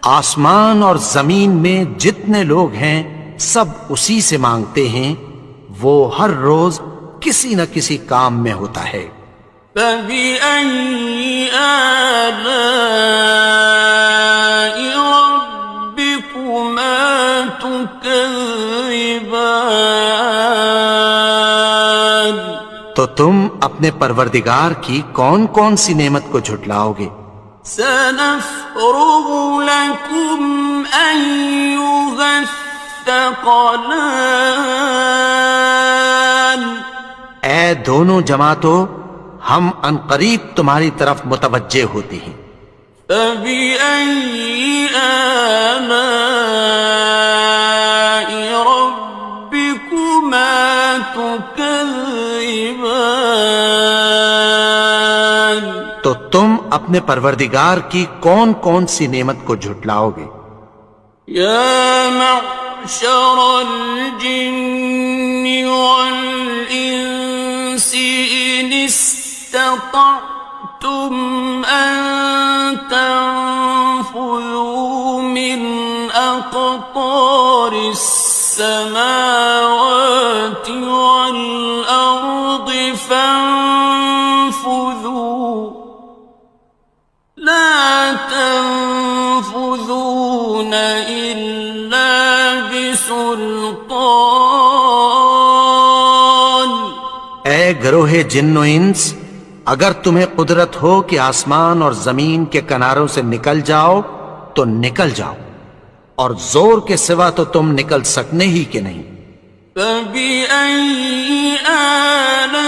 آسمان اور زمین میں جتنے لوگ ہیں سب اسی سے مانگتے ہیں، وہ ہر روز کسی نہ کسی کام میں ہوتا ہے۔ فَبِأَيِّ آلَاءِ رَبِّكُمَا تُكَذِّبَانِ تو تم اپنے پروردگار کی کون کون سی نعمت کو جھٹلاؤ گے؟ سَنَفْرُغُ لَكُمْ أَيُّهَ الثَّقَلَانِ اے دونوں جماعتوں، ہم عنقریب تمہاری طرف متوجہ ہوتے ہیں۔ فَبِأَيِّ آلَاءِ رَبِّكُمَا تُكَذِّبَانِ تو تم اپنے پروردگار کی کون کون سی نعمت کو جھٹلاؤ گے؟ يَا مَعْشَرَ الْجِنِّ وَالْإِنسِ إِنِ اسْتَطَعْتُمْ أَن تَنفُذُوا مِنْ أَقْطَارِ والأرض فانفذوا لا تنفذون إلا بسلطان. اے گروہ جن و انس، اگر تمہیں قدرت ہو کہ آسمان اور زمین کے کناروں سے نکل جاؤ تو نکل جاؤ، اور زور کے سوا تو تم نکل سکنے ہی کہ نہیں. فَبِأَيِّ آلَاءِ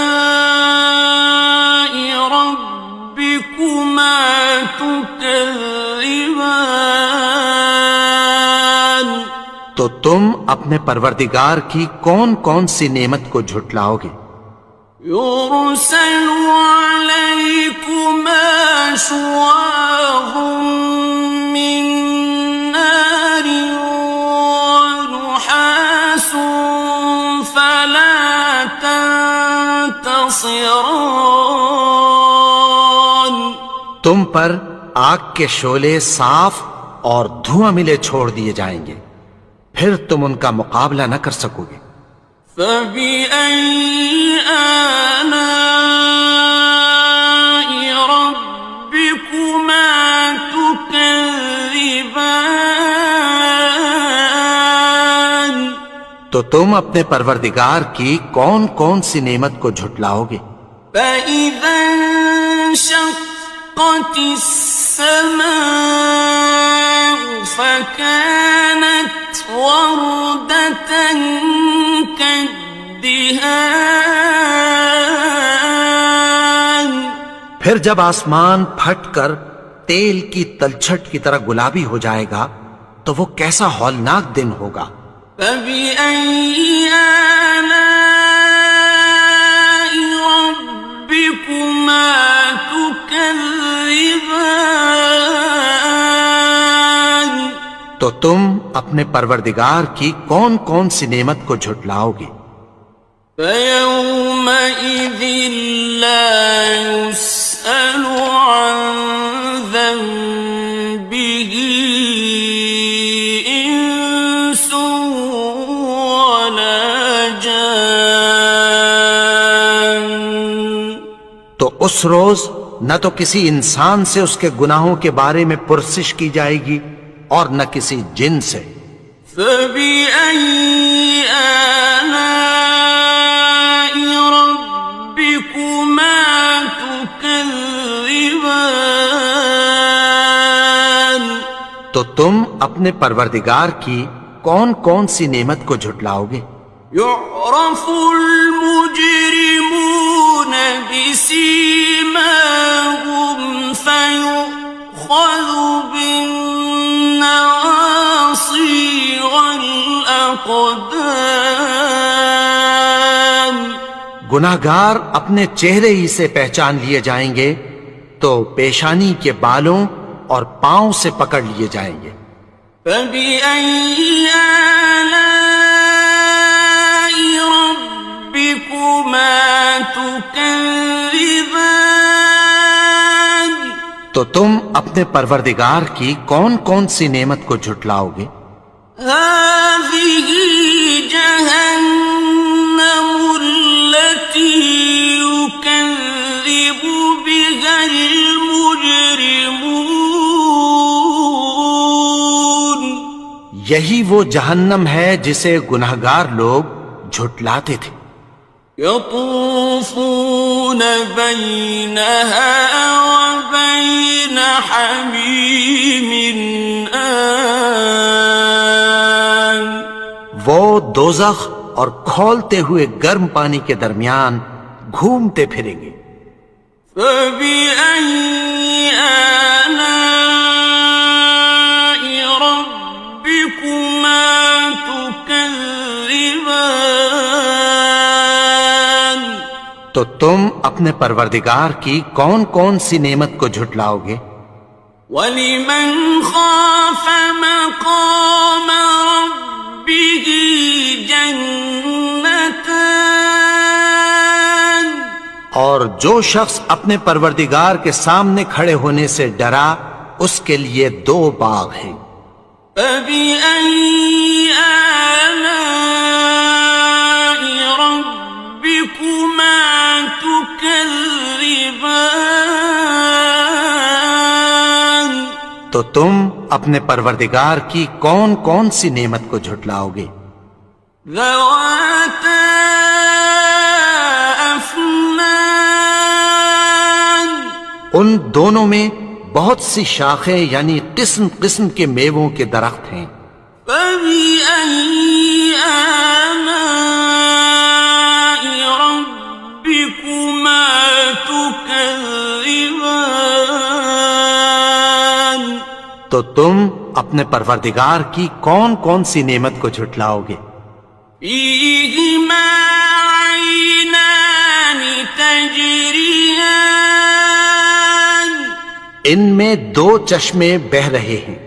رَبِّكُمَا تُكَذِّبَانِ. تو تم اپنے پروردگار کی کون کون سی نعمت کو جھٹلاؤ گے؟ يُرْسَلُ عَلَيْكُمَا شُوَاظٌ مِّن نَّارٍ وَنُحَاسٌ فَلَا تَنتَصِرَانِ. تم پر آگ کے شعلے صاف اور دھواں ملے چھوڑ دیے جائیں گے، پھر تم ان کا مقابلہ نہ کر سکو گے. فَبِأَيِّ آلَاءِ رَبِّكُمَا تُكَذِّبَانِ. تو تم اپنے پروردگار کی کون کون سی نعمت کو جھٹلاؤ گے؟ فَإِذَا انشَقَّتِ السَّمَاءُ فَكَانَتْ وَرْدَةً كَالدِّهَانِ. پھر جب آسمان پھٹ کر تیل کی تلچھٹ کی طرح گلابی ہو جائے گا تو وہ کیسا ہولناک دن ہوگا. فَبِأَيِّ آلَاءِ رَبِّكُمَا تُكَذِّبَانِ. تو تم اپنے پروردگار کی کون کون سی نعمت کو جھٹلاؤ گے؟ فَيَوْمَئِذٍ لَا يُسْأَلُ عَنْ ذَنبِهِ إِنسٌ وَلَا جَانٌ. تو اس روز نہ تو کسی انسان سے اس کے گناہوں کے بارے میں پرسش کی جائے گی اور نہ کسی جن سے. فَبِأَيِّ آلَاءِ رَبِّكُمَا تُكَذِّبَانِ. تو تم اپنے پروردگار کی کون کون سی نعمت کو جھٹلاؤ گے؟ يُعْرَفُ الْمُجْرِمُونَ بِسِيمَاهُمْ فَيُؤْخَذُ بِالنَّوَاصِي وَالْأَقْدَامِ. گناہگار اپنے چہرے ہی سے پہچان لیے جائیں گے تو پیشانی کے بالوں اور پاؤں سے پکڑ لیے جائیں گے. فَبِأَيِّ آلَاءِ رَبِّكُمَا تُكَذِّبَانِ. تو تم اپنے پروردگار کی کون کون سی نعمت کو جھٹلاؤ گے؟ هَٰذِهِ جَهَنَّمُ الَّتِي يُكَذِّبُ بِهَا الْمُجْرِمُونَ. یہی وہ جہنم ہے جسے گناہگار لوگ جھٹلاتے تھے. يَطُوفُونَ بَيْنَهَا وَبَيْنَ حَمِيمٍ آنٍ. وہ دوزخ اور کھولتے ہوئے گرم پانی کے درمیان گھومتے پھریں گے. فَبِأَيِّ آلَاءِ رَبِّكُمَا تُكَذِّبَانِ. تو تم اپنے پروردگار کی کون کون سی نعمت کو جھٹلاؤ گے؟ وَلِمَنْ خَافَ مَقَامَ رَبِّهِ جَنَّتَانِ. اور جو شخص اپنے پروردگار کے سامنے کھڑے ہونے سے ڈرا اس کے لیے 2 باغ ہیں. فَبِأَيِّ آلَاءِ رَبِّكُمَا تو تم اپنے پروردگار کی کون کون سی نعمت کو جھٹلاؤ گے؟ ذواتا افنان، ان دونوں میں بہت سی شاخیں یعنی قسم قسم کے میووں کے درخت ہیں۔ فبأي آلاء ربكما تكذبان، تو تم اپنے پروردگار کی کون کون سی نعمت کو جھٹلاؤ گے؟ فيهما عينان تجريان، ان میں دو چشمے بہ رہے ہیں۔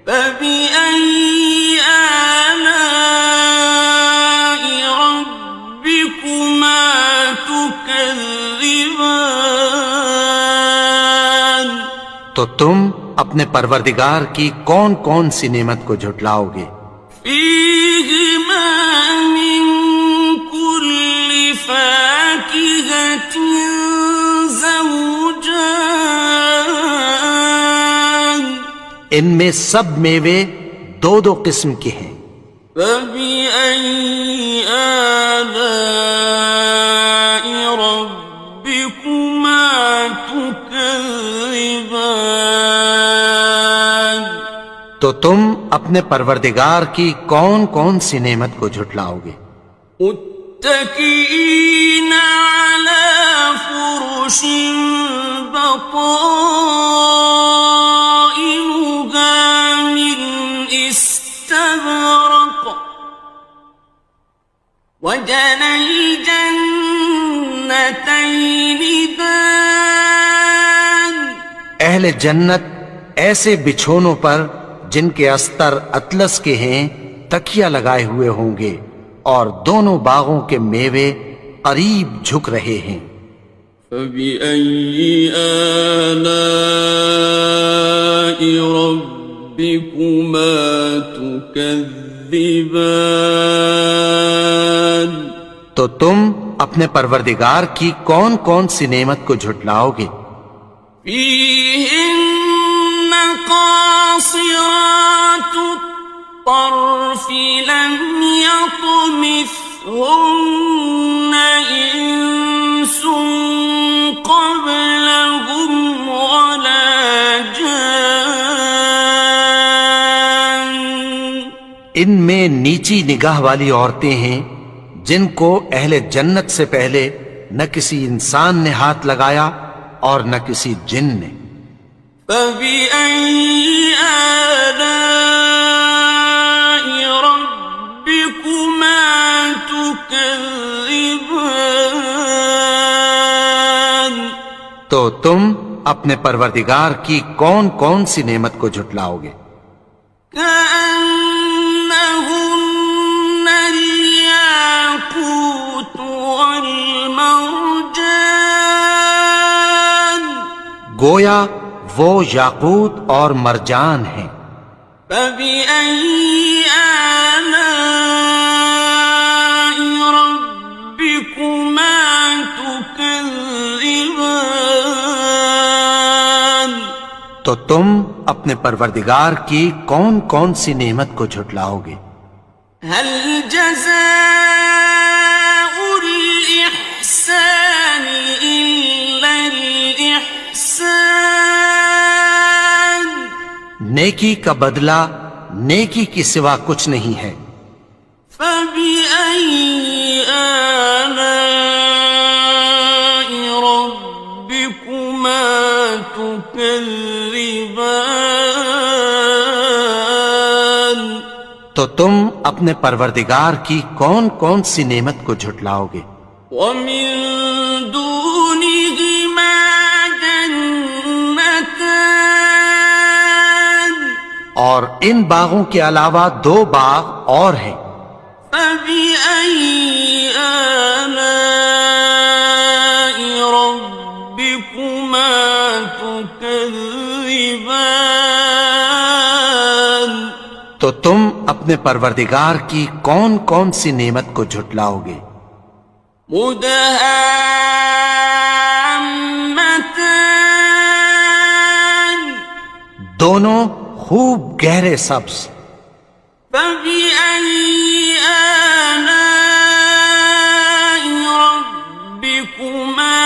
فبأي آلاء ربكما تكذبان، تو تم اپنے پروردگار کی کون کون سی نعمت کو جھٹلاؤ گے؟ فيهما من كل فاكهة زوجان، ان میں سب میوے دو دو قسم کے ہیں۔ فبأي آلاء ربكما تكذبان، تو تم اپنے پروردگار کی کون کون سی نعمت کو جھٹلاؤ گے؟ متكئين على فرش بطائنها من استبرق، وجنى الجنتين دان، اہل جنت ایسے بچھونوں پر جن کے استر اطلس کے ہیں تکیہ لگائے ہوئے ہوں گے، اور دونوں باغوں کے میوے قریب جھک رہے ہیں۔ فبأي آلاء ربكما تكذبان، تو تم اپنے پروردگار کی کون کون سی نعمت کو جھٹلاؤ گے؟ فيهن قاصرات الطرف لم يطمثهن إنس قبلهم ولا جان، ان میں نیچی نگاہ والی عورتیں ہیں جن کو اہل جنت سے پہلے نہ کسی انسان نے ہاتھ لگایا اور نہ کسی جن نے۔ فبأي آلاء ربكما تكذبان، تو تم اپنے پروردگار کی کون کون سی نعمت کو جھٹلاؤ گے؟ كأنهن الياقوت والمرجان، گویا وہ یاقوت اور مرجان ہیں۔ فبأي آلاء ربكما تكذبان، تو تم اپنے پروردگار کی کون کون سی نعمت کو جھٹلاؤ گے؟ هل جزاء الإحسان إلا الإحسان، نیکی کا بدلہ نیکی کی سوا کچھ نہیں ہے۔ فبأي آلاء ربكما تكذبان، تو تم اپنے پروردگار کی کون کون سی نعمت کو جھٹلاؤ گے؟ ومن دونهما جنتان، اور ان باغوں کے علاوہ دو باغ اور ہیں۔ فبأي آلاء ربكما تكذبان، تو تم اپنے پروردگار کی کون کون سی نعمت کو جھٹلاؤ گے؟ مدهامتان، دونوں خوب گہرے سبز. فبأي آلاء ربكما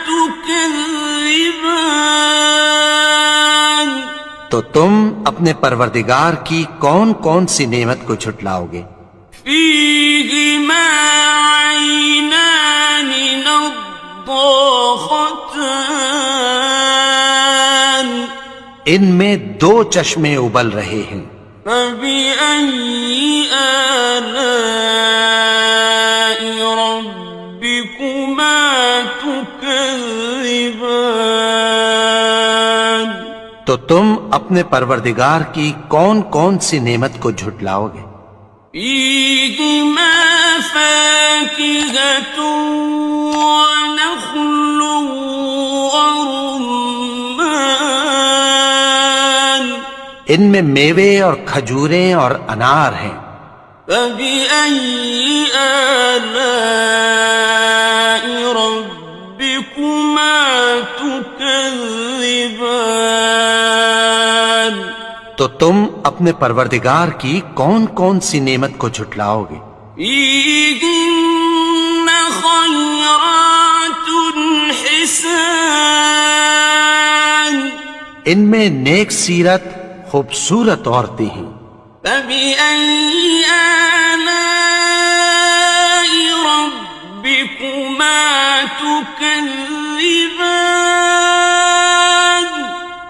تكذبان. تو تم اپنے پروردگار کی کون کون سی نعمت کو جھٹلاؤ گے؟ فيهما عينان نضاختان. ان میں دو چشمے ابل رہے ہیں. فبأي آلاء ربكما تكذبان. تو تم اپنے پروردگار کی کون کون سی نعمت کو جھٹلاؤ گے؟ فيهما فاكهة ونخل ورمان. ان میں میوے اور کھجوریں اور انار ہیں. فبأي آلاء ربكما تكذبان. تو تم اپنے پروردگار کی کون کون سی نعمت کو جھٹلاؤ گے؟ فيهن خيرات حسان. ان میں نیک سیرت خوبصورت عورتیں ہیں. فبأي آلاء ربكما تكذبان.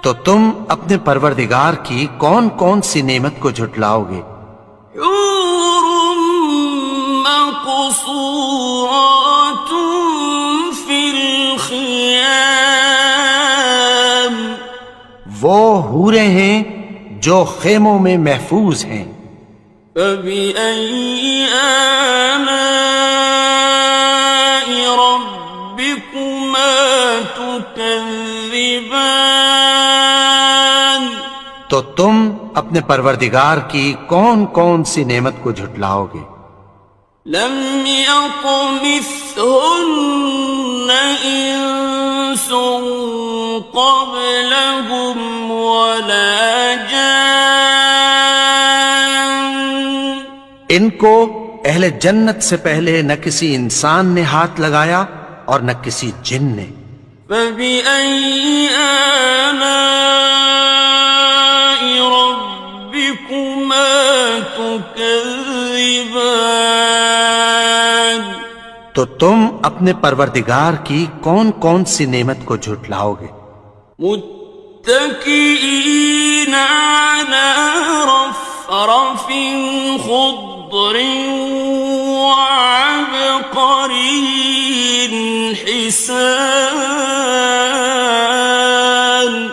تو تم اپنے پروردگار کی کون کون سی نعمت کو جھٹلاؤ گے؟ حور مقصورات في الخيام. وہ حوریں ہیں جو خیموں میں محفوظ ہیں. فبأي آلاء ربكما تكذبان. تو تم اپنے پروردگار کی کون کون سی نعمت کو جھٹلاؤ گے؟ لم يطمثهن إنس قبلهم ولا جان. ان کو اہل جنت سے پہلے نہ کسی انسان نے ہاتھ لگایا اور نہ کسی جن نے. فبأي آلاء ربكما تكذبان. تو تم اپنے پروردگار کی کون کون سی نعمت کو جھٹلاؤ گے؟ متكئين على رفرف خضر وعبقري حسان.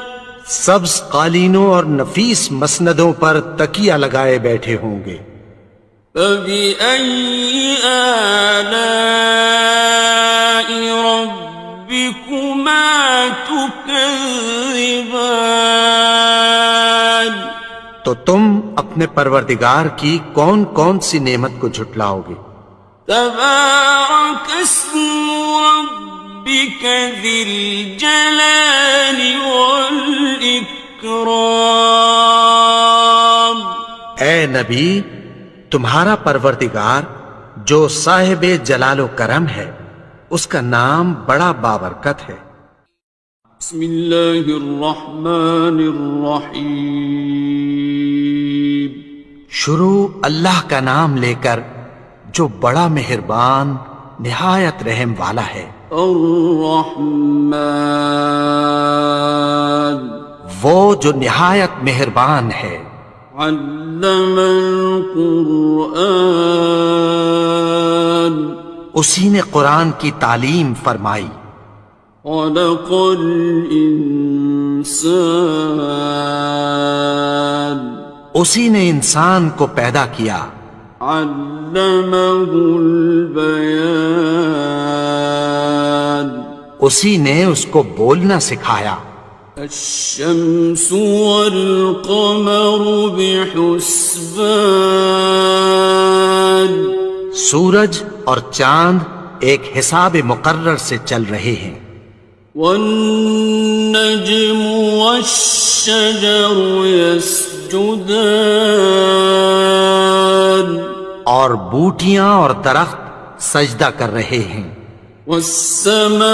سبز قالینوں اور نفیس مسندوں پر تکیہ لگائے بیٹھے ہوں گے. فبأي آلاء ربكما تكذبان. تو تم اپنے پروردگار کی کون کون سی نعمت کو جھٹلاؤ گے؟ تبارك اسم ربك ذي الجلال والإكرام. اے نبی، تمہارا پروردگار جو صاحب جلال و کرم ہے، اس کا نام بڑا بابرکت ہے. بسم الله الرحمن الرحيم. شروع اللہ کا نام لے کر جو بڑا مہربان نہایت رحم والا ہے. الرحمن وہ جو نہایت مہربان ہے. علم القرآن اسی نے قرآن کی تعلیم فرمائی. خلق الانسان اسی نے انسان کو پیدا کیا. علمه البیان اسی نے اس کو بولنا سکھایا. الشمس والقمر بحسبان سورج اور چاند ایک حساب مقرر سے چل رہے ہیں. والنجم والشجر يسجدان يسجدان اور بوٹیاں اور درخت سجدہ کر رہے ہیں. والسماء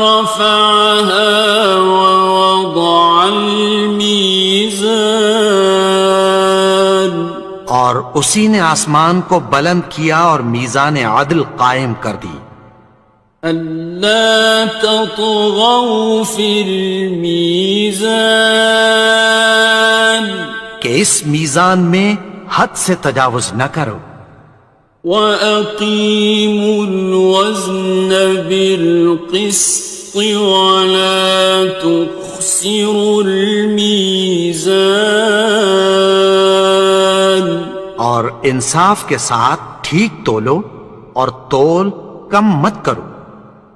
رفعها ووضع الميزان اور اسی نے آسمان کو بلند کیا اور میزان عدل قائم کر دی. ألا تطغوا في الميزان کہ اس میزان میں حد سے تجاوز نہ کرو. وَأَقِيمُوا الْوَزْنَ بِالْقِسْطِ وَلَا تُخْسِرُوا الْمِيزَانَ اور انصاف کے ساتھ ٹھیک تولو اور تول کم مت کرو.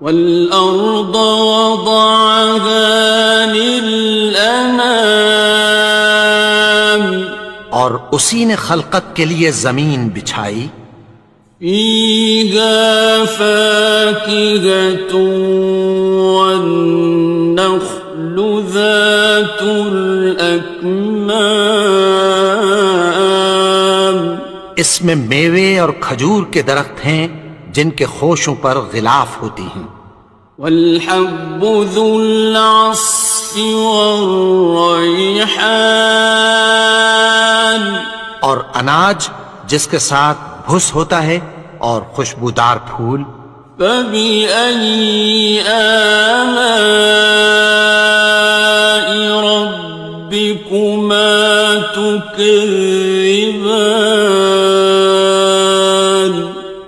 وَالْأَرْضَ وَضَعَهَا لِلْأَنَامِ اور اسی نے خلقت کے لیے زمین بچھائی. فِيهَا فَاكِهَةٌ وَالنَّخْلُ ذَاتُ الْأَكْمَامِ اس میں میوے اور کھجور کے درخت ہیں جن کے خوشوں پر غلاف ہوتی ہیں. وَالْحَبُّ ذُو الْعَصْفِ وَالرَّيْحَانِ اور اناج جس کے ساتھ بھس ہوتا ہے اور خوشبودار پھول. فَبِأَيِّ آلَاءِ رَبِّكُمَا تُكَذِّبَانِ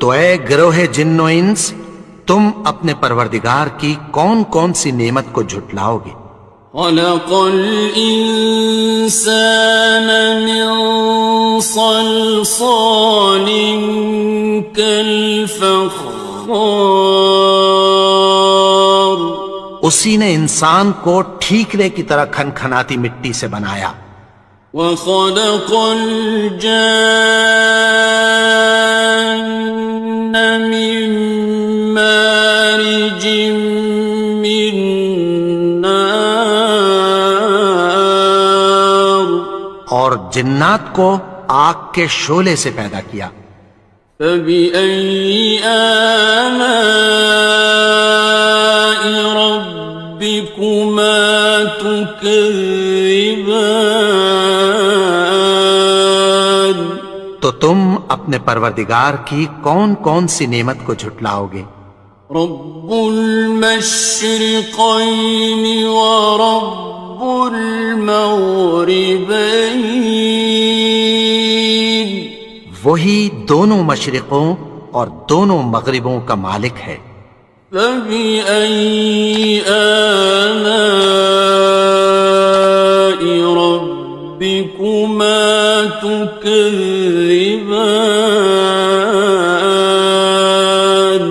تو اے گروہ جن و انس، تم اپنے پروردگار کی کون کون سی نعمت کو جھٹلاؤ گے؟ خَلَقَ الْإِنسَانَ مِنْ صَلْصَالٍ كَالْفَخَّارِ اسی نے انسان کو ٹھیکرے کی طرح کھنکھناتی مٹی سے بنایا. وَخَلَقَ الْجَانَّ مِن مَّارِجٍ مِّن نَّارٍ اور جنات کو آگ کے شعلے سے پیدا کیا. فَبِأَيِّ آلَاءِ رَبِّكُمَا تُكَذِّبَانِ تو تم اپنے پروردگار کی کون کون سی نعمت کو جھٹلاؤ گے؟ رب المشرقين ورب المغربين وہی دونوں مشرقوں اور دونوں مغربوں کا مالک ہے. فبأي آلاء ربكما تكذبان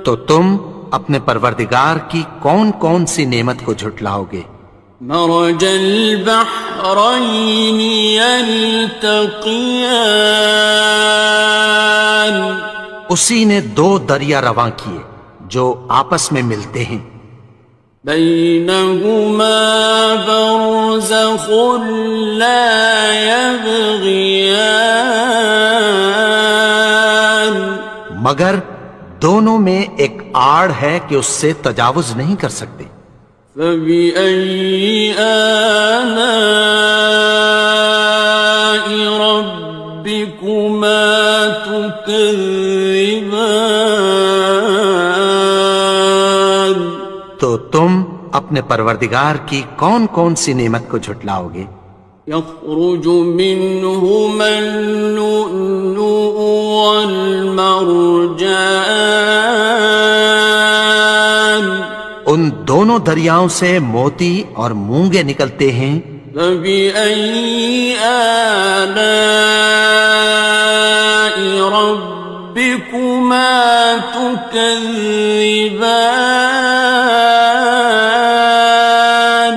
تو تم اپنے پروردگار کی کون کون سی نعمت کو جھٹلاؤ گے؟ مرج البحرين يلتقيان اسی نے دو دریا رواں کیے جو آپس میں ملتے ہیں. بينهما برزخ لا يبغيان مگر دونوں میں ایک آڑ ہے کہ اس سے تجاوز نہیں کر سکتے. فبأي آلاء ربكما تكذبان تو تم اپنے پروردگار کی کون کون سی نعمت کو جھٹلاؤ گے؟ يخرج منهما اللؤلؤ والمرجان ان دونوں دریاؤں سے موتی اور مونگے نکلتے ہیں. فبأي آلاء ربكما تكذبان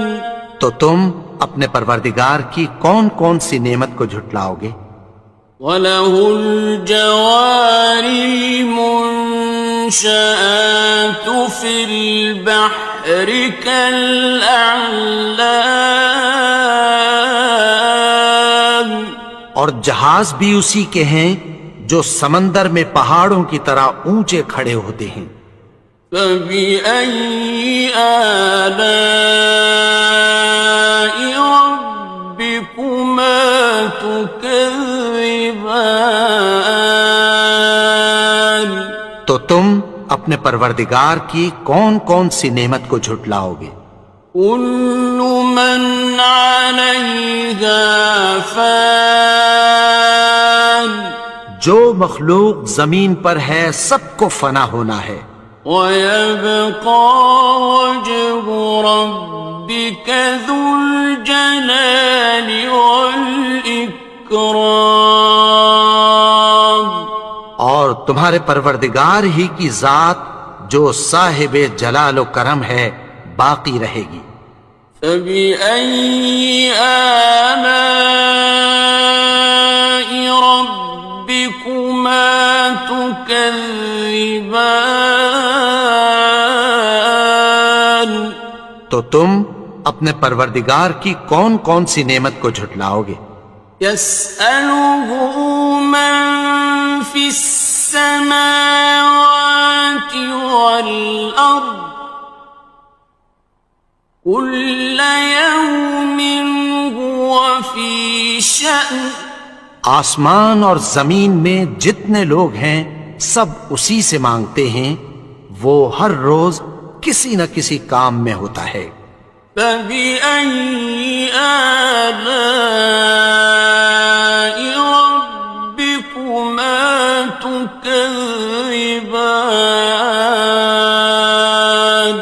تو تم اپنے پروردگار کی کون کون سی نعمت کو جھٹلاؤ گے؟ وَلَهُ الْجَوَارِ الْمُنشَآتُ فِي الْبَحْرِ كَالْأَعْلَامِ اور جہاز بھی اسی کے ہیں جو سمندر میں پہاڑوں کی طرح اونچے کھڑے ہوتے ہیں. فبأي آلاء ربكما تكذبان تو تم اپنے پروردگار کی کون کون سی نعمت کو جھٹلاؤ گے؟ كل من عليها فان جو مخلوق زمین پر ہے سب کو فنا ہونا ہے. ويبقى وجه ربك ذو الجلال والإكرام اور تمہارے پروردگار ہی کی ذات جو صاحب جلال و کرم ہے باقی رہے گی. فبأي آلاء ربكما تكذبان تو تم اپنے پروردگار کی کون کون سی نعمت کو جھٹلاؤ گے؟ يسأله من في السماوات والأرض كل يوم هو في شأن آسمان اور زمین میں جتنے لوگ ہیں سب اسی سے مانگتے ہیں، وہ ہر روز کسی نہ کسی کام میں ہوتا ہے. فبأي آلاء ربكما تكذبان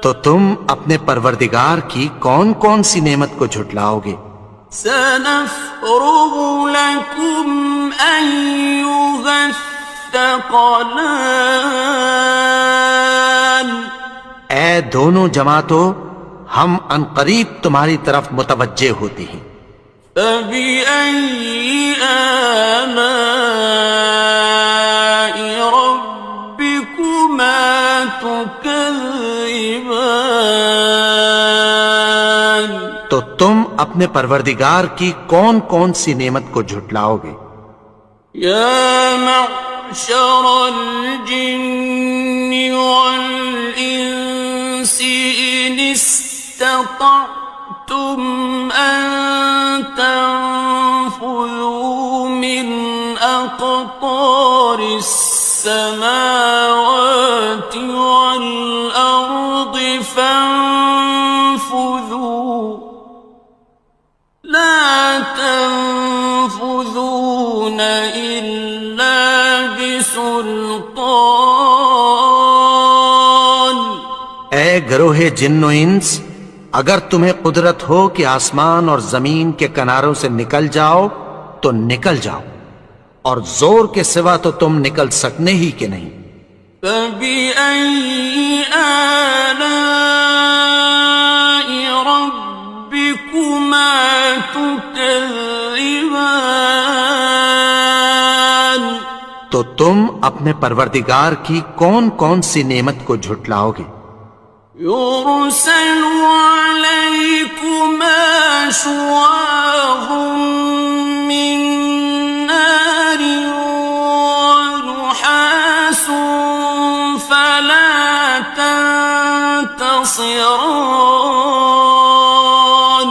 تو تم اپنے پروردگار کی کون کون سی نعمت کو جھٹلاؤ گے؟ سنفرغ لكم أيها الثقلان اے دونوں جماعتوں، ہم عنقریب تمہاری طرف متوجہ ہوتے ہیں. فبأي آلاء ربكما تكذبان تو تم اپنے پروردگار کی کون کون سی نعمت کو جھٹلاؤ گے؟ يا معشر الجن والإنس إن استطعتم أن تنفذوا من أقطار السماوات والأرض فانفذوا لا تنفذون إلا بسلطان اے گروہ جن و انس، اگر تمہیں قدرت ہو کہ آسمان اور زمین کے کناروں سے نکل جاؤ تو نکل جاؤ، اور زور کے سوا تو تم نکل سکنے ہی کہ نہیں. فبأي آلاء ربكما تكذبان تو تم اپنے پروردگار کی کون کون سی نعمت کو جھٹلاؤ گے؟ يرسل عليكما شواظ من نار ونحاس فلا تنتصران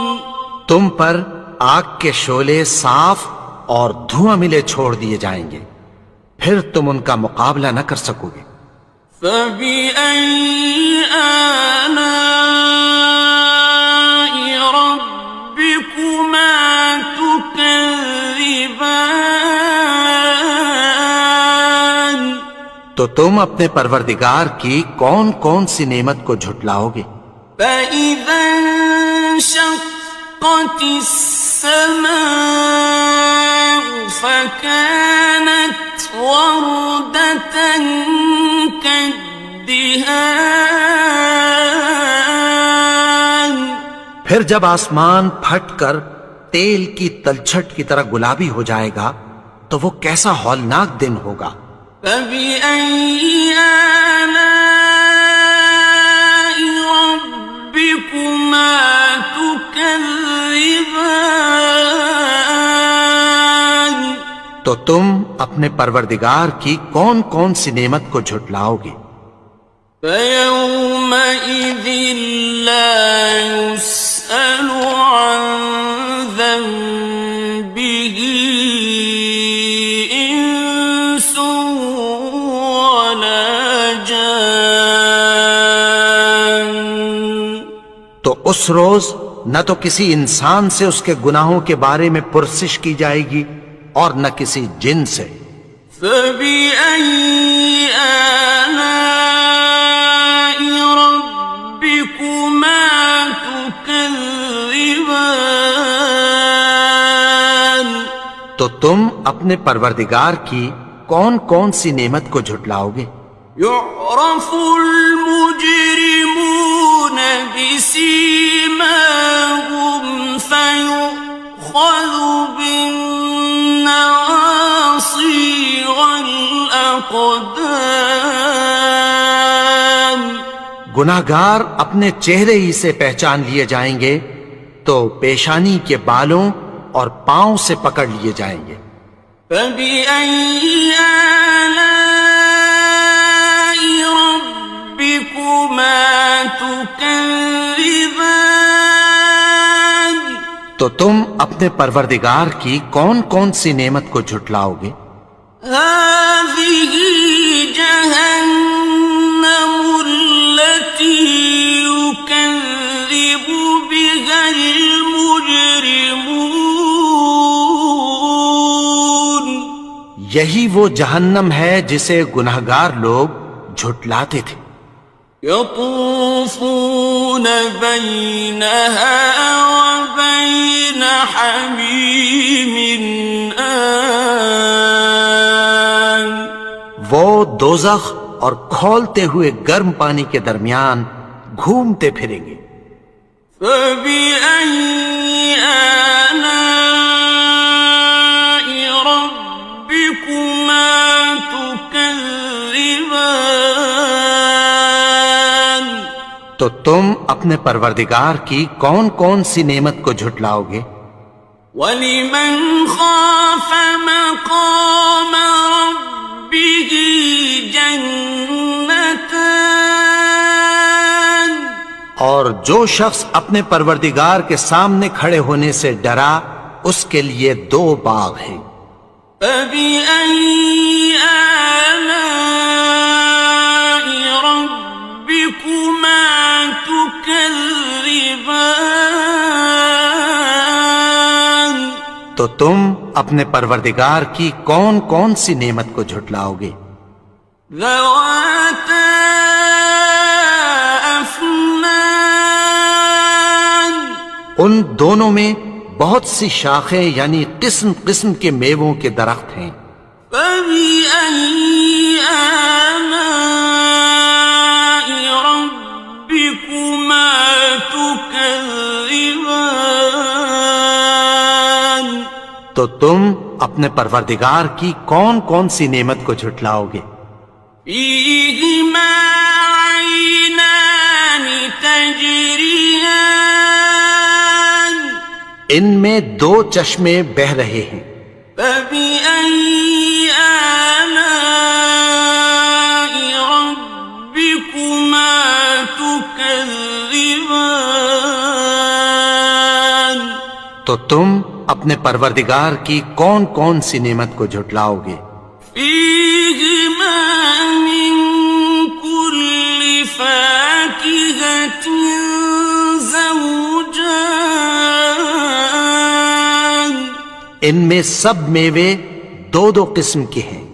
تم پر آگ کے شعلے صاف اور دھواں ملے چھوڑ دیے جائیں گے، پھر تم ان کا مقابلہ نہ کر سکو گے. فبأي آلاء ربكما تكذبان تو تم اپنے پروردگار کی کون کون سی نعمت کو جھٹلاؤ گے؟ فإذا انشقت السماء فكانت وردة كالدهان پھر جب آسمان پھٹ کر تیل کی تلچھٹ کی طرح گلابی ہو جائے گا تو وہ کیسا ہولناک دن ہوگا. فبأي آلاء ربكما تكذبان تو تم اپنے پروردگار کی کون کون سی نعمت کو جھٹلاؤ گے؟ فَيَوْمَئِذٍ لَا يُسْأَلُ عَنْ ذَنبِهِ إِنسٌ وَلَا جَانٌّ۔ تو اس روز نہ تو کسی انسان سے اس کے گناہوں کے بارے میں پرسش کی جائے گی اور نہ کسی جن سے۔ فَبِأَيِّ آلَاءِ رَبِّكُمَا تُكَذِّبَانِ۔ تو تم اپنے پروردگار کی کون کون سی نعمت کو جھٹلاؤ گے؟ يُعْرَفُ الْمُجْرِمُونَ بِسِيمَاهُمْ فَيُؤْخَذُ بِالنَّوَاصِي وَالْأَقْدَامِ۔ گناہگار اپنے چہرے ہی سے پہچان لیے جائیں گے تو پیشانی کے بالوں اور پاؤں سے پکڑ لیے جائیں گے۔ فَبِأَيِّ آلَاءِ رَبِّكُمَا تُكَذِّبَانِ۔ تو تم اپنے پروردگار کی کون کون سی نعمت کو جھٹلاؤ گے؟ هَٰذِهِ جَهَنَّمُ الَّتِي يُكَذِّبُ بِهَا الْمُجْرِمُونَ۔ یہی وہ جہنم ہے جسے گناہگار لوگ جھٹلاتے تھے۔ يَطُوفُونَ بَيْنَهَا وَبَيْنَ حَمِيمٍ آنٍ۔ وہ دوزخ اور کھولتے ہوئے گرم پانی کے درمیان گھومتے پھریں گے۔ فَبِأَيِّ آلَاءِ رَبِّكُمَا تُكَذِّبَانِ۔ تو تم اپنے پروردگار کی کون کون سی نعمت کو جھٹلاؤ گے؟ وَلِمَنْ خَافَ مَقَامَ رَبِّهِ جَنَّتَانِ۔ اور جو شخص اپنے پروردگار کے سامنے کھڑے ہونے سے ڈرا اس کے لیے 2 باغ ہیں۔ فَبِأَيِّ آلَاءِ رَبِّكُمَا تُكَذِّبَانِ۔ تو تم اپنے پروردگار کی کون کون سی نعمت کو جھٹلاؤ گے؟ ذَوَاتَا أَفْنَانٍ۔ ان دونوں میں بہت سی شاخیں یعنی قسم قسم کے میووں کے درخت ہیں۔ فَبِأَيِّ آلَاءِ رَبِّكُمَا تُكَذِّبَانِ۔ تو تم اپنے پروردگار کی کون کون سی نعمت کو جھٹلاؤ گے؟ فِيهِمَا عَيْنَانِ تَجْرِيَانِ۔ ان میں 2 چشمے بہہ رہے ہیں۔ فَبِأَيِّ آلَاءِ رَبِّكُمَا تُكَذِّبَانِ۔ تو تم اپنے پروردگار کی کون کون سی نعمت کو جھٹلاؤ گے؟ فِيهِمَا مِن كُلِّ فَاكِهَةٍ زَوْجَانِ۔ ان میں سب میوے 2 قسم کے ہیں۔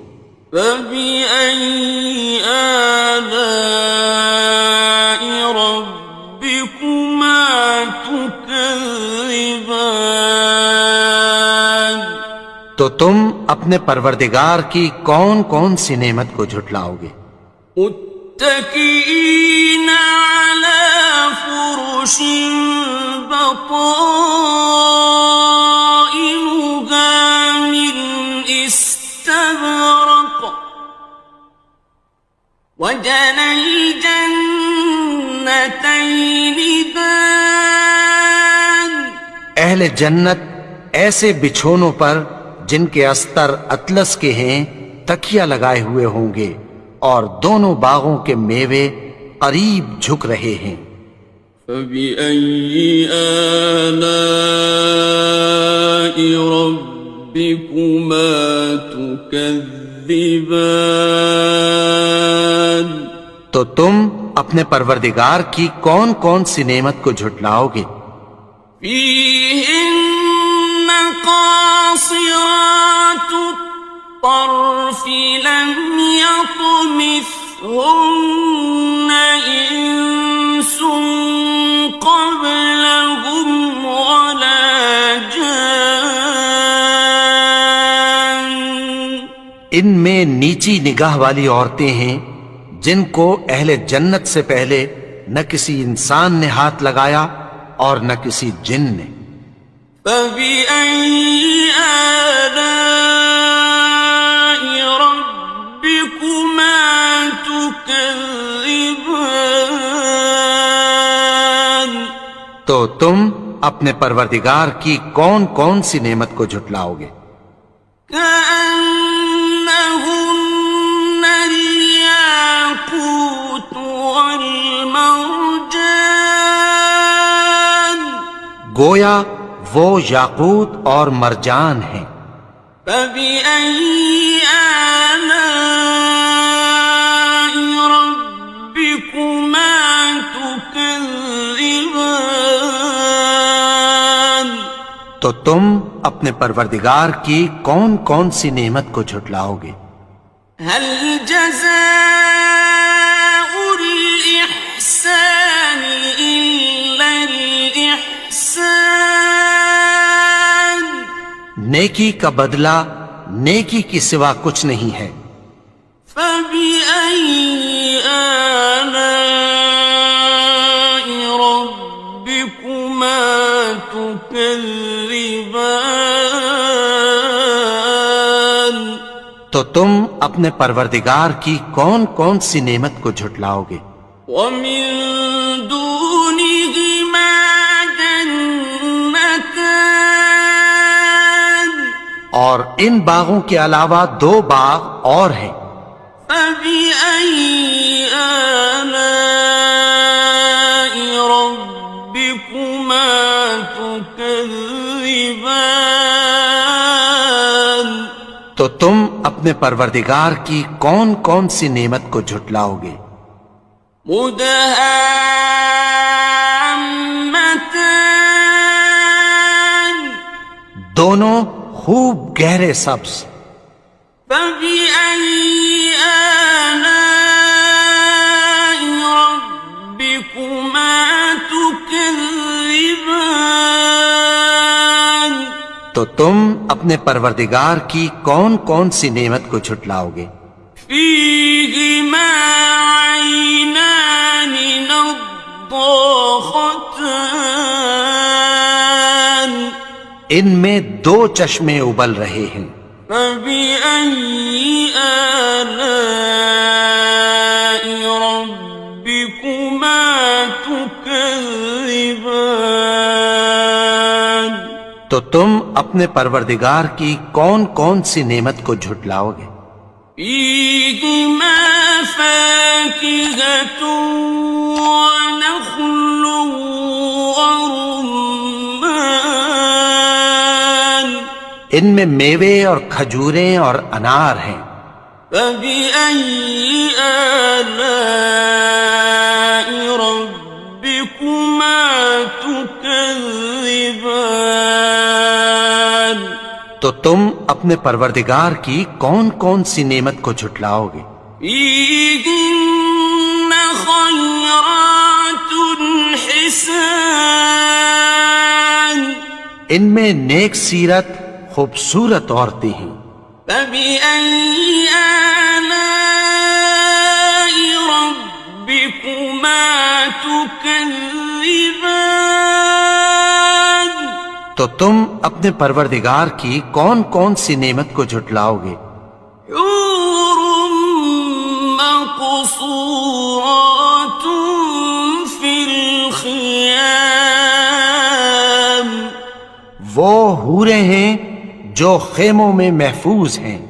فَبِأَيِّ آلَاءِ رَبِّكُمَا تُكَذِّبَانِ۔ تو تم اپنے پروردگار کی کون کون سی نعمت کو جھٹلاؤ گے؟ متكئين على فرش بطائنها من استبرق وجنى الجنتين دان۔ اہل جنت ایسے بچھونوں پر جن کے استر اطلس کے ہیں تکیہ لگائے ہوئے ہوں گے، اور دونوں باغوں کے میوے قریب جھک رہے ہیں۔ فَبِأَيِّ آلَاءِ رَبِّكُمَا تُكَذِّبَانِ؟ تو تم اپنے پروردگار کی کون کون سی نعمت کو جھٹلاؤ گے؟ فيهن قاصرات الطرف لم يطمثهن إنس قبلهم ولا جان۔ ان میں نیچی نگاہ والی عورتیں ہیں جن کو اہل جنت سے پہلے نہ کسی انسان نے ہاتھ لگایا اور نہ کسی جن نے۔ فبأي آلاء ربكما تكذبان؟ تو تم اپنے پروردگار کی کون کون سی نعمت کو جھٹلاؤ گے؟ كأنهن الياقوت والمرجان، گویا وہ یاقوت اور مرجان ہیں۔ فبأي آلاء ربكما تكذبان؟ تو تم اپنے پروردگار کی کون کون سی نعمت کو جھٹلاؤ گے؟ هل جزاء الإحسان إلا الإحسان؟ نیکی کا بدلہ نیکی کی سوا کچھ نہیں ہے۔ فبأي آلاء ربكما تكذبان؟ تو تم اپنے پروردگار کی کون کون سی نعمت کو جھٹلاؤ گے؟ ومن دونهما جنتان، اور ان باغوں کے علاوہ دو باغ اور ہیں۔ فبأي آلاء ربكما تكذبان؟ تو تم اپنے پروردگار کی کون کون سی نعمت کو جھٹلاؤ گے؟ مدهامتان، دونوں خوب گہرے سبز۔ فبأي آلاء ربكما تكذبان؟ تو تم اپنے پروردگار کی کون کون سی نعمت کو جھٹلاؤ گے؟ فيهما عينان نضاختان، ان میں دو چشمے ابل رہے ہیں۔ فبأي آلاء ربكما تكذبان؟ تو تم اپنے پروردگار کی کون کون سی نعمت کو جھٹلاؤ گے؟ فيهما فاكهة ونخل ورمان، ان میں میوے اور کھجوریں اور انار ہیں۔ فبأي آلاء ربكما تكذبان؟ تو تم اپنے پروردگار کی کون کون سی نعمت کو جھٹلاؤ گے؟ فيهن خيرات حسان، ان میں نیک سیرت خوبصورت عورتیں ہیں۔ فبأي آلاء ربكما تكذبان؟ تو تم اپنے پروردگار کی کون کون سی نعمت کو جھٹلاؤ گے؟ حور مقصورات في الخيام، وہ حوریں ہیں جو خیموں میں محفوظ ہیں.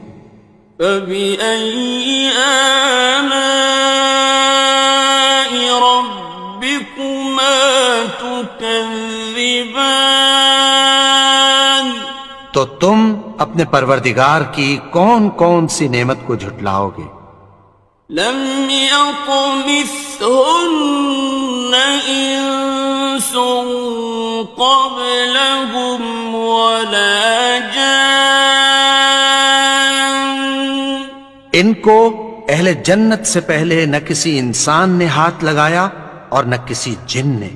فبأي آلاء ربكما تكذبان تو تم اپنے پروردگار کی کون کون سی نعمت کو جھٹلاؤ گے؟ لم يطمثهن إنس قبلهم ولا جان ان کو اہل جنت سے پہلے نہ کسی انسان نے ہاتھ لگایا اور نہ کسی جن نے.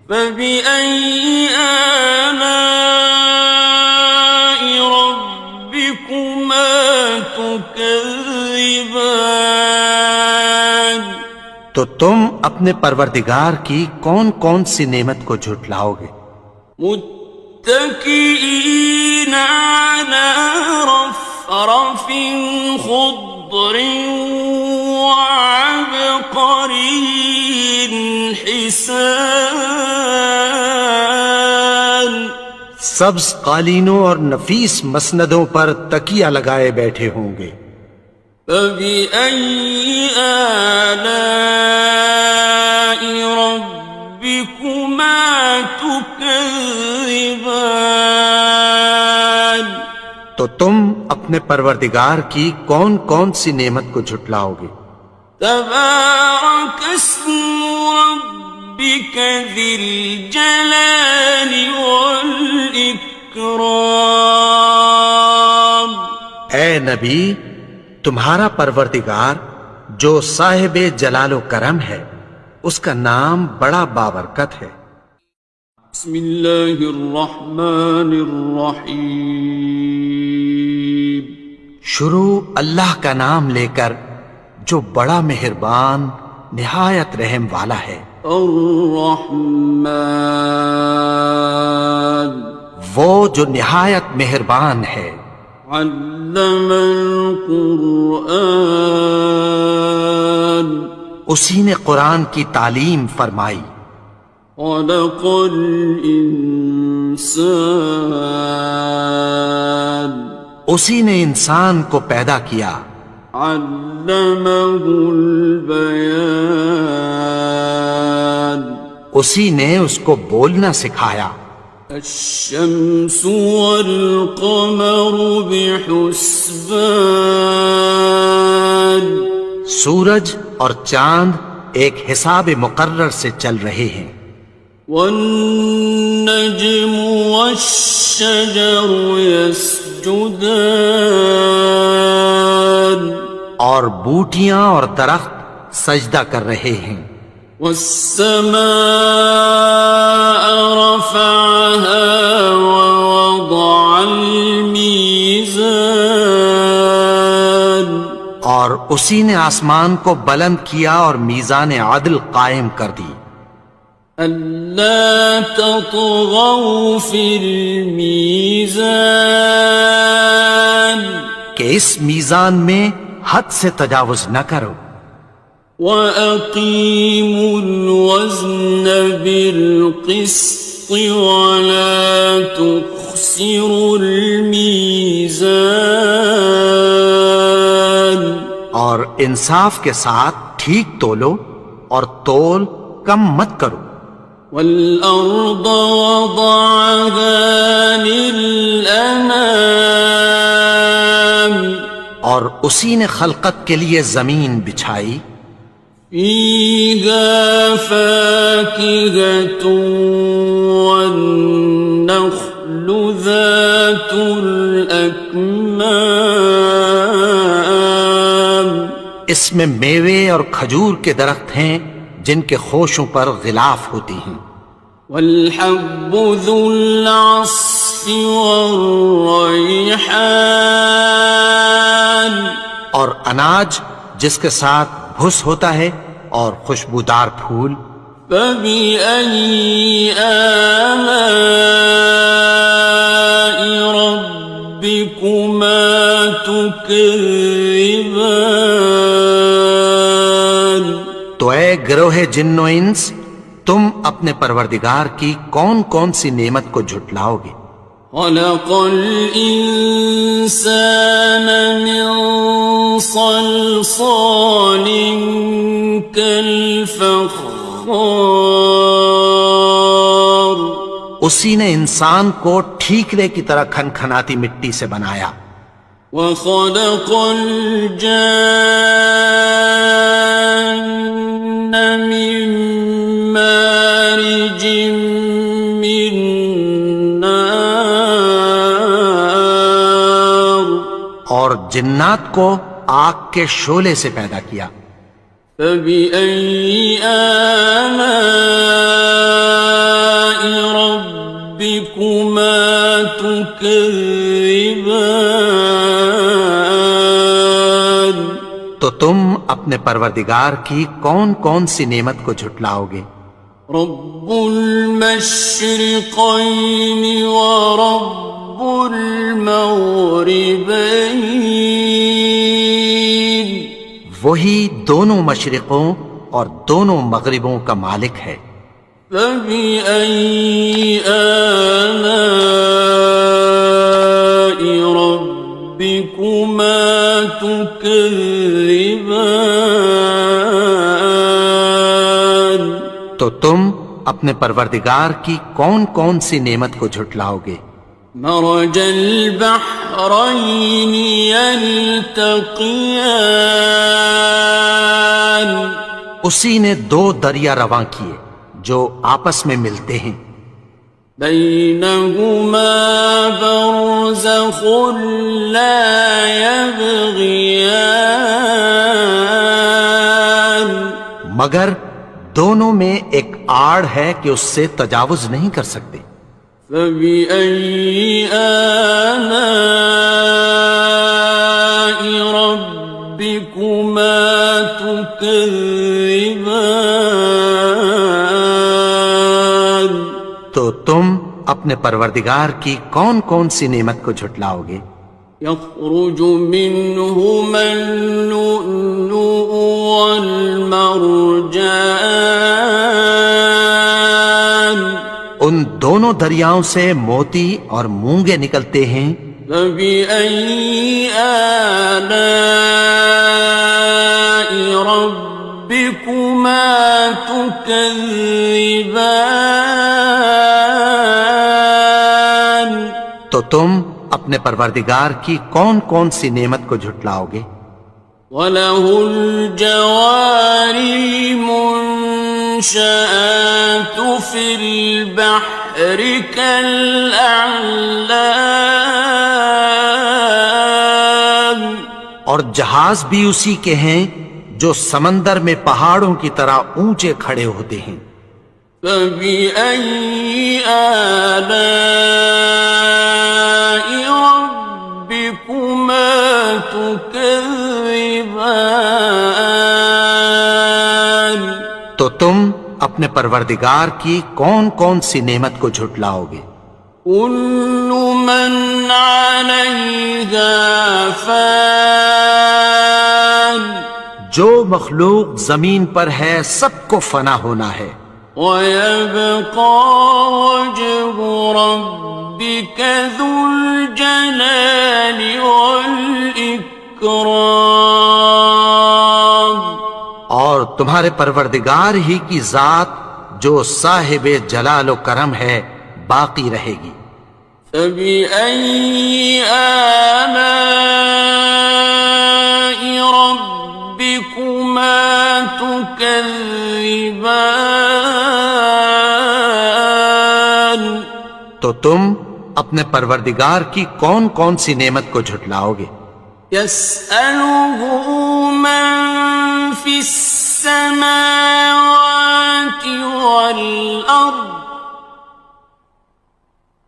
فبأي آلاء ربكما تكذبان تو تم اپنے پروردگار کی کون کون سی نعمت کو جھٹلاؤ گے؟ متكئين على رفرف خضر وعبقري حسان سبز قالینوں اور نفیس مسندوں پر تکیہ لگائے بیٹھے ہوں گے. فبأي آلاء ربكما تكذبان تو تم اپنے پروردگار کی کون کون سی نعمت کو جھٹلاؤ گے؟ تبارك اسم ربك ذي الجلال والإكرام. اے نبی، تمہارا پروردگار جو صاحب جلال و کرم ہے اس کا نام بڑا بابرکت ہے. بسم اللہ الرحمن الرحیم. شروع اللہ کا نام لے کر جو بڑا مہربان نہایت رحم والا ہے. الرحمن وہ جو نہایت مہربان ہے. علم القرآن اسی نے قرآن کی تعلیم فرمائی. خلق الانسان اسی نے انسان کو پیدا کیا. علمہ البیان اسی نے اس کو بولنا سکھایا. الشمس والقمر بحسبان سورج اور چاند ایک حساب مقرر سے چل رہے ہیں. والنجم والشجر يسجدان اور بوٹیاں اور درخت سجدہ کر رہے ہیں. والسماء رفعها ووضع الميزان اور اسی نے آسمان کو بلند کیا اور میزان عدل قائم کر دی. ألا تطغوا في الميزان کہ اس میزان میں حد سے تجاوز نہ کرو. وَأَقِيمُوا الْوَزْنَ بِالْقِسْطِ وَلَا تُخْسِرُوا الْمِيزَانَ اور انصاف کے ساتھ ٹھیک تولو اور تول کم مت کرو. وَالْأَرْضَ وَضَعَهَا لِلْأَنَامِ اور اسی نے خلقت کے لیے زمین بچھائی. فِيهَا فَاكِهَةٌ وَالنَّخْلُ ذَاتُ الْأَكْمَامِ اس میں میوے اور کھجور کے درخت ہیں جن کے خوشوں پر غلاف ہوتی ہیں. وَالْحَبُّ ذُو الْعَصْفِ وَالرَّيْحَانِ اور اناج جس کے ساتھ بھس ہوتا ہے اور خوشبودار پھول. فَبِأَيِّ آلَاءِ رَبِّكُمَا تُكَذِّبَانِ تو اے گروہ جن و انس، تم اپنے پروردگار کی کون کون سی نعمت کو جھٹلاؤ گے؟ خلق الإنسان من صلصال كالفخار اسی نے انسان کو ٹھیکرے کی طرح کھنکھناتی مٹی سے بنایا. وخلق الجان من مارج من نار اور جنات کو آگ کے شعلے سے پیدا کیا. فبأي آلاء ربكما تكذبان تو تم اپنے پروردگار کی کون کون سی نعمت کو جھٹلاؤ گے؟ رب المشرقين ورب المغربين وہی دونوں مشرقوں اور دونوں مغربوں کا مالک ہے. فبأي آلاء ربكما تكذبان تو تم اپنے پروردگار کی کون کون سی نعمت کو جھٹلاؤ گے؟ مرج البحرين يلتقيان اسی نے دو دریا رواں کیے جو آپس میں ملتے ہیں. بينهما برزخ لا يبغيان مگر دونوں میں ایک آڑ ہے کہ اس سے تجاوز نہیں کر سکتے. فبأي آلاء ربكما تكذبان تو تم اپنے پروردگار کی کون کون سی نعمت کو جھٹلاؤ گے؟ يخرج منهما اللؤلؤ والمرجان ان دونوں دریاؤں سے موتی اور مونگے نکلتے ہیں. فبأي آلاء ربكما تكذبان تو تم اپنے پروردگار کی کون کون سی نعمت کو جھٹلاؤ گے؟ وَلَهُ الْجَوَارِ الْمُنشَآتُ فِي الْبَحْرِ كَالْأَعْلَامِ اور جہاز بھی اسی کے ہیں جو سمندر میں پہاڑوں کی طرح اونچے کھڑے ہوتے ہیں. فَبِأَيِّ آلَاءِ رَبِّكُمَا تُكَذِّبَانِ تو تم اپنے پروردگار کی کون کون سی نعمت کو جھٹلاؤ گے؟ كُلُّ مَنْ عَلَيْهَا فَانٍ جو مخلوق زمین پر ہے سب کو فنا ہونا ہے. وَيَبْقَى وَجْهُ رَبِّكَ ذُو الْجَلَالِ وَالْإِكْرَامِ اور تمہارے پروردگار ہی کی ذات جو صاحب جلال و کرم ہے باقی رہے گی. فَبِأَيِّ آلَاءِ رَبِّكُمَا تُكَذِّبَانِ تو تم اپنے پروردگار کی کون کون سی نعمت کو جھٹلاؤ گے؟ يَسْأَلُهُ مَن فِي السَّمَاوَاتِ وَالْأَرْضِ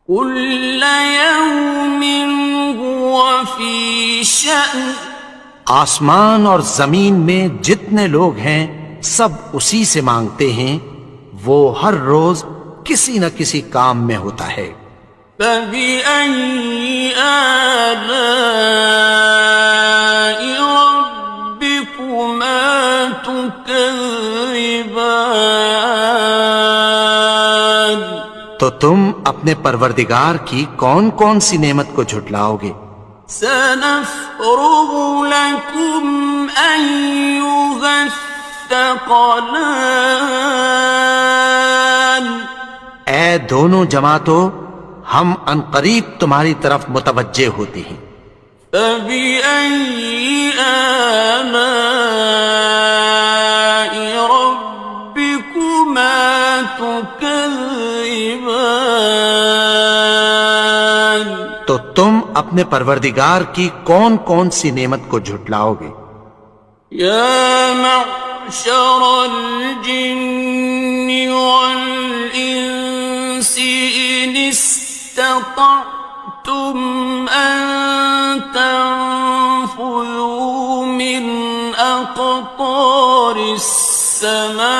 كُلَّ يَوْمٍ هُوَ فِي شَأْنٍ آسمان اور زمین میں جتنے لوگ ہیں سب اسی سے مانگتے ہیں، وہ ہر روز کسی نہ کسی کام میں ہوتا ہے. فَبِأَيِّ آلَاءِ رَبِّكُمَا تُكَذِّبَانِ تو تم اپنے پروردگار کی کون کون سی نعمت کو جھٹلاؤ گے؟ سنفرغ لكم أيها الثقلان اے دونوں جماعتوں، ہم عنقریب تمہاری طرف متوجہ ہوتے ہیں۔ فبأي آلاء ربكما تكذبان تو تم اپنے پروردگار کی کون کون سی نعمت کو جھٹلاؤ گے؟ يا معشر الجن والإنس إن استطعتم أن تنفذوا من أقطار السماوات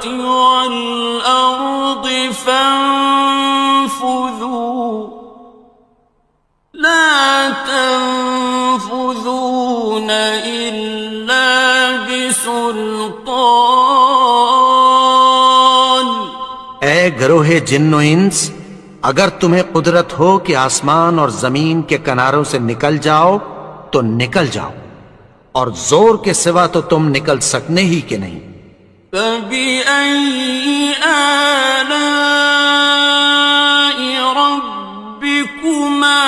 والأرض فانفذوا لا تنفذون إلا بسلطان اے گروہ جن و انس، اگر تمہیں قدرت ہو کہ آسمان اور زمین کے کناروں سے نکل جاؤ تو نکل جاؤ، اور زور کے سوا تو تم نکل سکنے ہی کہ نہیں۔ فبأي آلاء ربكما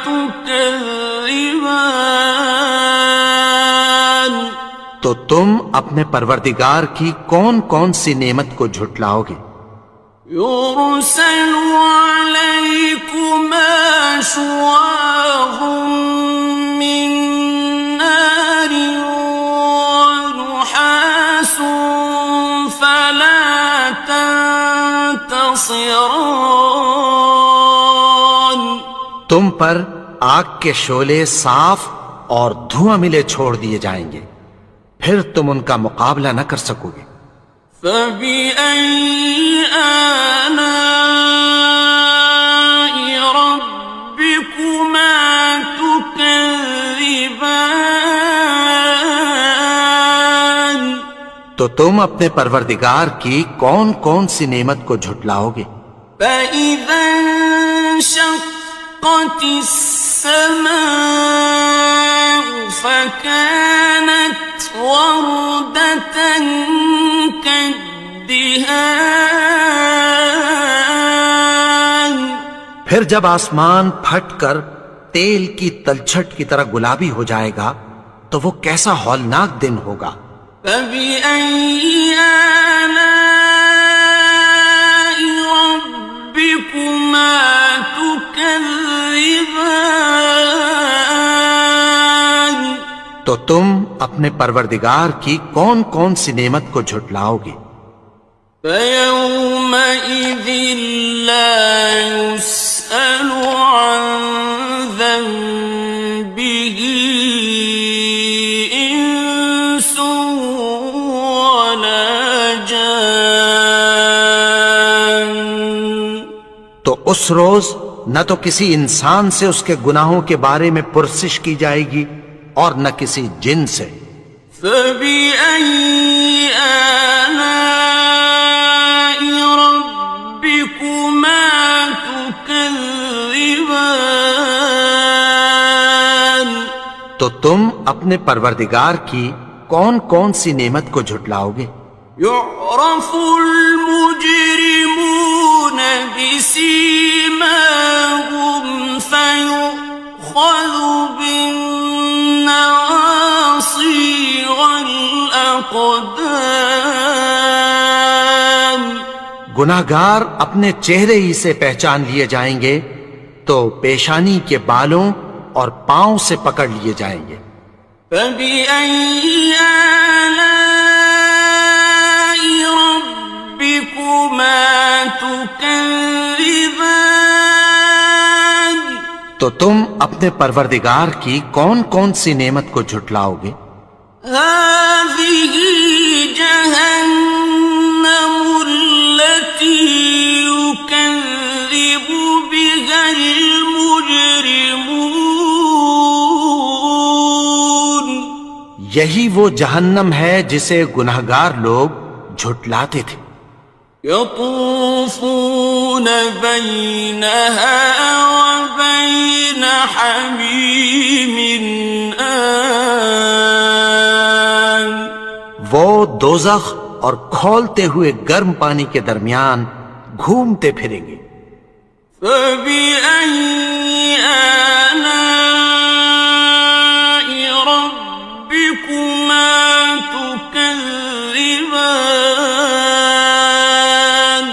تكذبان تو تم اپنے پروردگار کی کون کون سی نعمت کو جھٹلاؤ گے؟ يرسل عليكما شواظ من نار ونحاس فلا تنتصران تم پر آگ کے شعلے صاف اور دھواں ملے چھوڑ دیے جائیں گے، پھر تم ان کا مقابلہ نہ کر سکو گے۔ فبأي آلاء ربكما تكذبان تو تم اپنے پروردگار کی کون کون سی نعمت کو جھٹلاؤ گے؟ فإذا انشقت السماء فكانت وردة كالدهان پھر جب آسمان پھٹ کر تیل کی تلچھٹ کی طرح گلابی ہو جائے گا تو وہ کیسا ہولناک دن ہوگا۔ فبأي آلاء ربكما تكذبان تو تم اپنے پروردگار کی کون کون سی نعمت کو جھٹلاؤ گے؟ فيومئذ لا يسأل عن ذنبه إنس ولا جان تو اس روز نہ تو کسی انسان سے اس کے گناہوں کے بارے میں پرسش کی جائے گی اور نہ کسی جن سے۔ فبأي آلاء ربكما تكذبان تو تم اپنے پروردگار کی کون کون سی نعمت کو جھٹلاؤ گے؟ يعرف المجرمون بسيماهم فيؤخذ بالنواصي والأقدام گناہگار اپنے چہرے ہی سے پہچان لیے جائیں گے تو پیشانی کے بالوں اور پاؤں سے پکڑ لیے جائیں گے۔ فبأي آلاء ربكما تكذبان تو تم اپنے پروردگار کی کون کون سی نعمت کو جھٹلاؤ گے؟ هذه جهنم التي يكذب بها المجرمون یہی وہ جہنم ہے جسے گناہگار لوگ جھٹلاتے تھے۔ يطوفون بينها وبين حميم آن وہ دوزخ اور کھولتے ہوئے گرم پانی کے درمیان گھومتے پھریں گے. فبأي آلاء ربكما تكذبان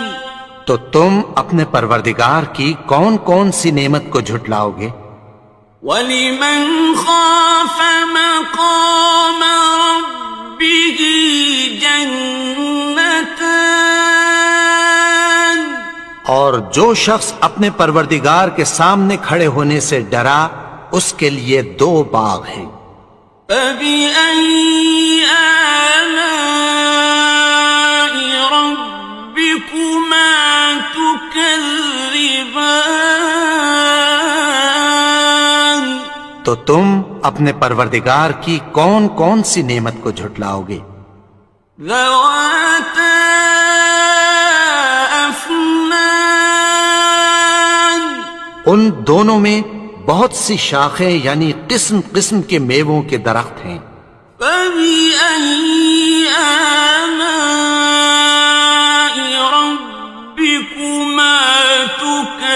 تو تم اپنے پروردگار کی کون کون سی نعمت کو جھٹلاؤ گے؟ وَلِمَنْ خَافَ مَقَامَ رَبِّهِ جَنَّتَانِ اور جو شخص اپنے پروردگار کے سامنے کھڑے ہونے سے ڈرا اس کے لیے 2 باغ ہیں. فَبِأَيِّ آلَاءِ رَبِّكُمَا تُكَذِّبَانِ تو تم اپنے پروردگار کی کون کون سی نعمت کو جھٹلاؤ گے؟ ذَوَاتَا أَفْنَانٍ ان دونوں میں بہت سی شاخیں یعنی قسم قسم کے میووں کے درخت ہیں. فَبِأَيِّ آلَاءِ رَبِّكُمَا تُكَذِّبَانِ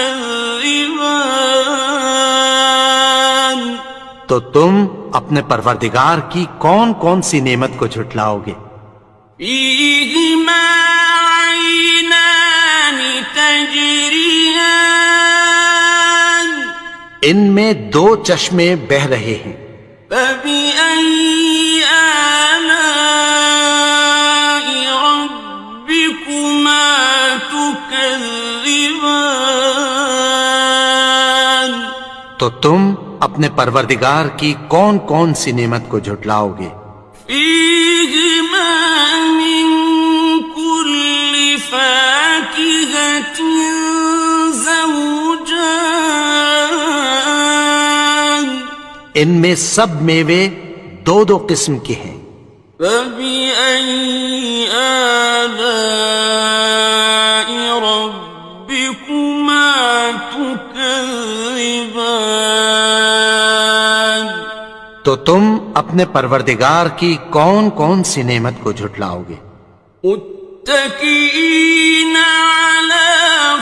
تو تم اپنے پروردگار کی کون کون سی نعمت کو جھٹلاؤ گے؟ فِيهِمَا عَيْنَانِ تَجْرِيَانِ ان میں 2 چشمے بہہ رہے ہیں. فَبِأَيِّ آلَاءِ رَبِّكُمَا تُكَذِّبَانِ تو تم اپنے پروردگار کی کون کون سی نعمت کو جھٹلاؤ گے؟ فِيهِمَا مِن كُلِّ فَاكِهَةٍ زَوْجَانِ ان میں سب میوے 2 قسم کے ہیں. فَبِأَيِّ آلَاءِ رَبِّكُمَا تُكَذِّبَانِ تو تم اپنے پروردگار کی کون کون سی نعمت کو جھٹلاؤ گے؟ متكئين على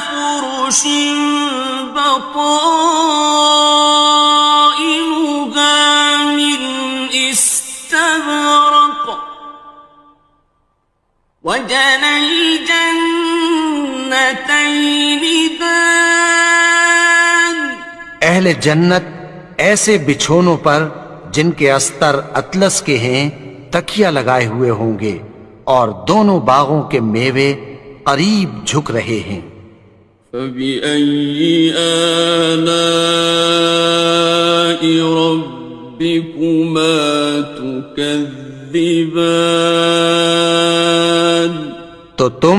فرش بطائنها من استبرق وجنى الجنتين دان اہل جنت ایسے بچھونوں پر جن کے استر اطلس کے ہیں تکیہ لگائے ہوئے ہوں گے اور دونوں باغوں کے میوے قریب جھک رہے ہیں. فَبِأَيِّ آلَاءِ رَبِّكُمَا تُكَذِّبَانِ تو تم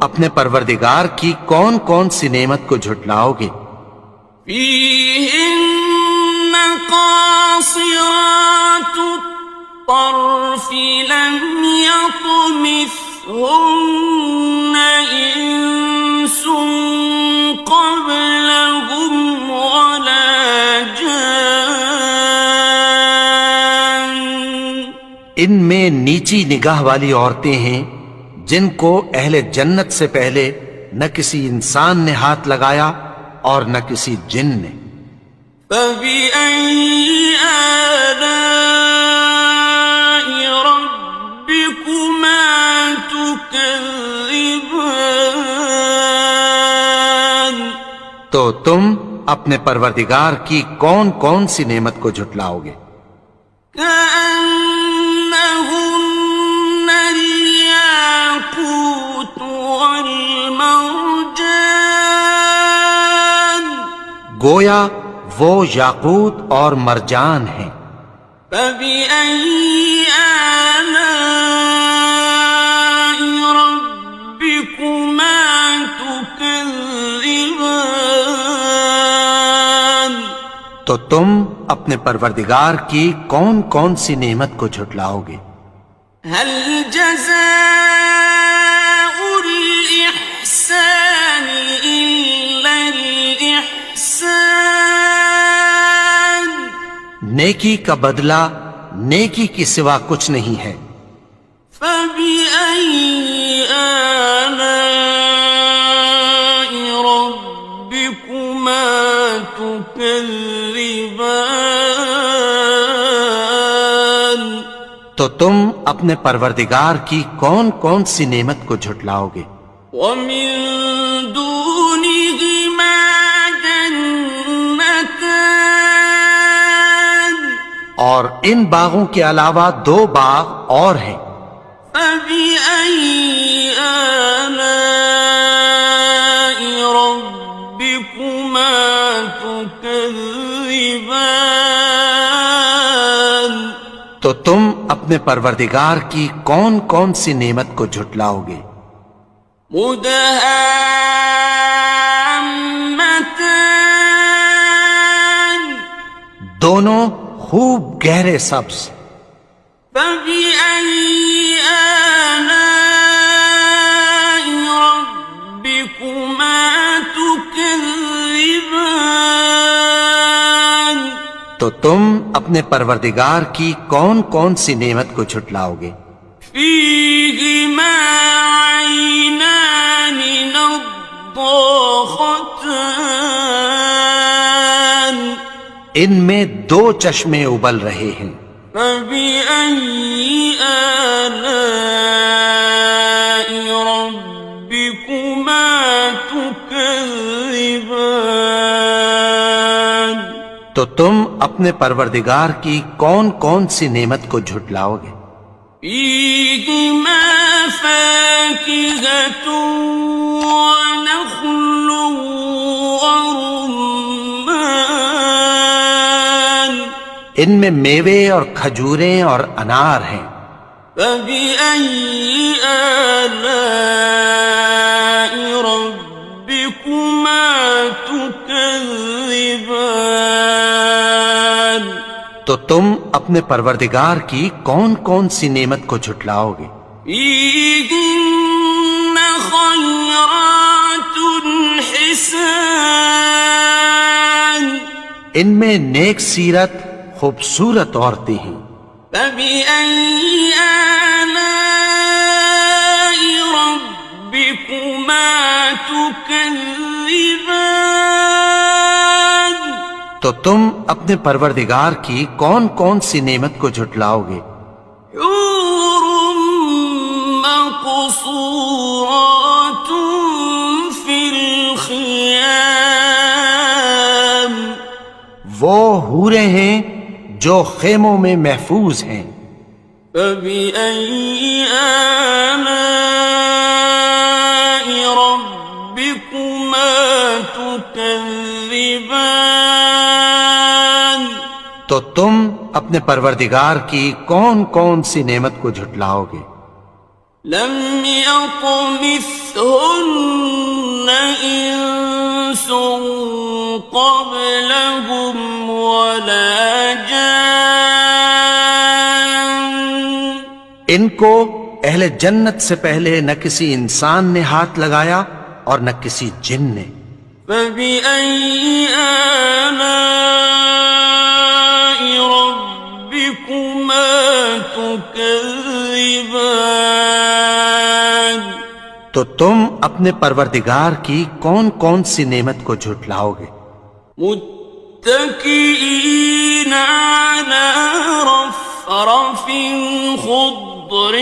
اپنے پروردگار کی کون کون سی نعمت کو جھٹلاؤ گے؟ فِيهِنَّ قَاصِرَاتُ الطَّرْفِ لَمْ يَطْمِثْهُنَّ إِنسٌ قَبْلَهُمْ وَلَا جَانٌّ ان میں نیچی نگاہ والی عورتیں ہیں جن کو اہل جنت سے پہلے نہ کسی انسان نے ہاتھ لگایا اور نہ کسی جن نے. فَبِأَيِّ آلَاءِ رَبِّكُمَا تُكَذِّبَانِ تو تم اپنے پروردگار کی کون کون سی نعمت کو جھٹلاؤ گے؟ كَأَنَّهُنَّ الْيَاقُوتُ وَالْمَرْجَانُ گویا وہ یاقوت اور مرجان ہیں. فَبِأَيِّ آلَاءِ رَبِّكُمَا تُكَذِّبَانِ تو تم اپنے پروردگار کی کون کون سی نعمت کو جھٹلاؤ گے؟ هَلْ جَزَاءُ الْإِحْسَانِ نیکی کا بدلہ نیکی کی سوا کچھ نہیں ہے۔ فبأي آلاء ربكما تكذبان؟ تو تم اپنے پروردگار کی کون کون سی نعمت کو جھٹلاؤ گے؟ ومن دونهما جنتان، اور ان باغوں کے علاوہ 2 باغ اور ہیں۔ فبأي آلاء ربكما تكذبان؟ تو تم اپنے پروردگار کی کون کون سی نعمت کو جھٹلاؤ گے؟ مدہامتان، دونوں خوب گہرے سبز۔ فبأي آلاء ربكما تكذبان؟ تو تم اپنے پروردگار کی کون کون سی نعمت کو جھٹلاؤ گے؟ فيهما عينان نضاختان، ان میں 2 چشمے ابل رہے ہیں۔ فبأي آلاء ربكما تكذبان؟ تو تم اپنے پروردگار کی کون کون سی نعمت کو جھٹلاؤ گے؟ فيهما فاكهة ونخل ورمان، ان میں میوے اور کھجوریں اور انار ہیں۔ فبأي آلاء ربكما تكذبان؟ تو تم اپنے پروردگار کی کون کون سی نعمت کو جھٹلاؤ گے؟ فيهن خيرات حسان، ان میں نیک سیرت خوبصورت عورتیں ہیں۔ فبأي آلاء ربكما تكذبان؟ تو تم اپنے پروردگار کی کون کون سی نعمت کو جھٹلاؤ گے؟ حور مقصورات في الخيام، وہ حوریں ہیں جو خیموں میں محفوظ ہیں۔ فبأي آلاء ربكما تكذبان؟ تو تم اپنے پروردگار کی کون کون سی نعمت کو جھٹلاؤ گے؟ لم يطمثهن إنس قبلهم ولا جان، ان کو اہل جنت سے پہلے نہ کسی انسان نے ہاتھ لگایا اور نہ کسی جن نے۔ فبأي آلاء ربكما تكذبان؟ تو تم اپنے پروردگار کی کون کون سی نعمت کو جھٹلاؤ گے؟ متكئين على رفرف خضر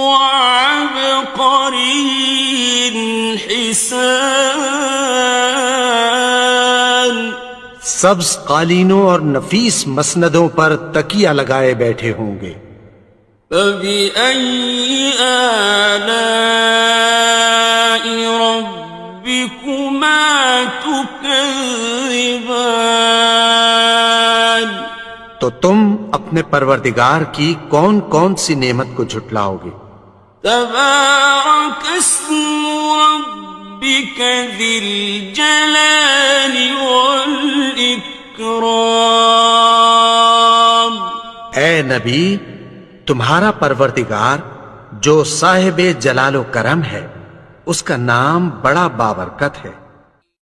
وعبقري حسان، سبز قالینوں اور نفیس مسندوں پر تکیہ لگائے بیٹھے ہوں گے۔ فبأي آلاء ربكما تكذبان؟ تو تم اپنے پروردگار کی کون کون سی نعمت کو جھٹلاؤ گے؟ تبارك اسم ربك ذي الجلال والإكرام۔ اے نبی، تمہارا پروردگار جو صاحب جلال و کرم ہے، اس کا نام بڑا بابرکت ہے۔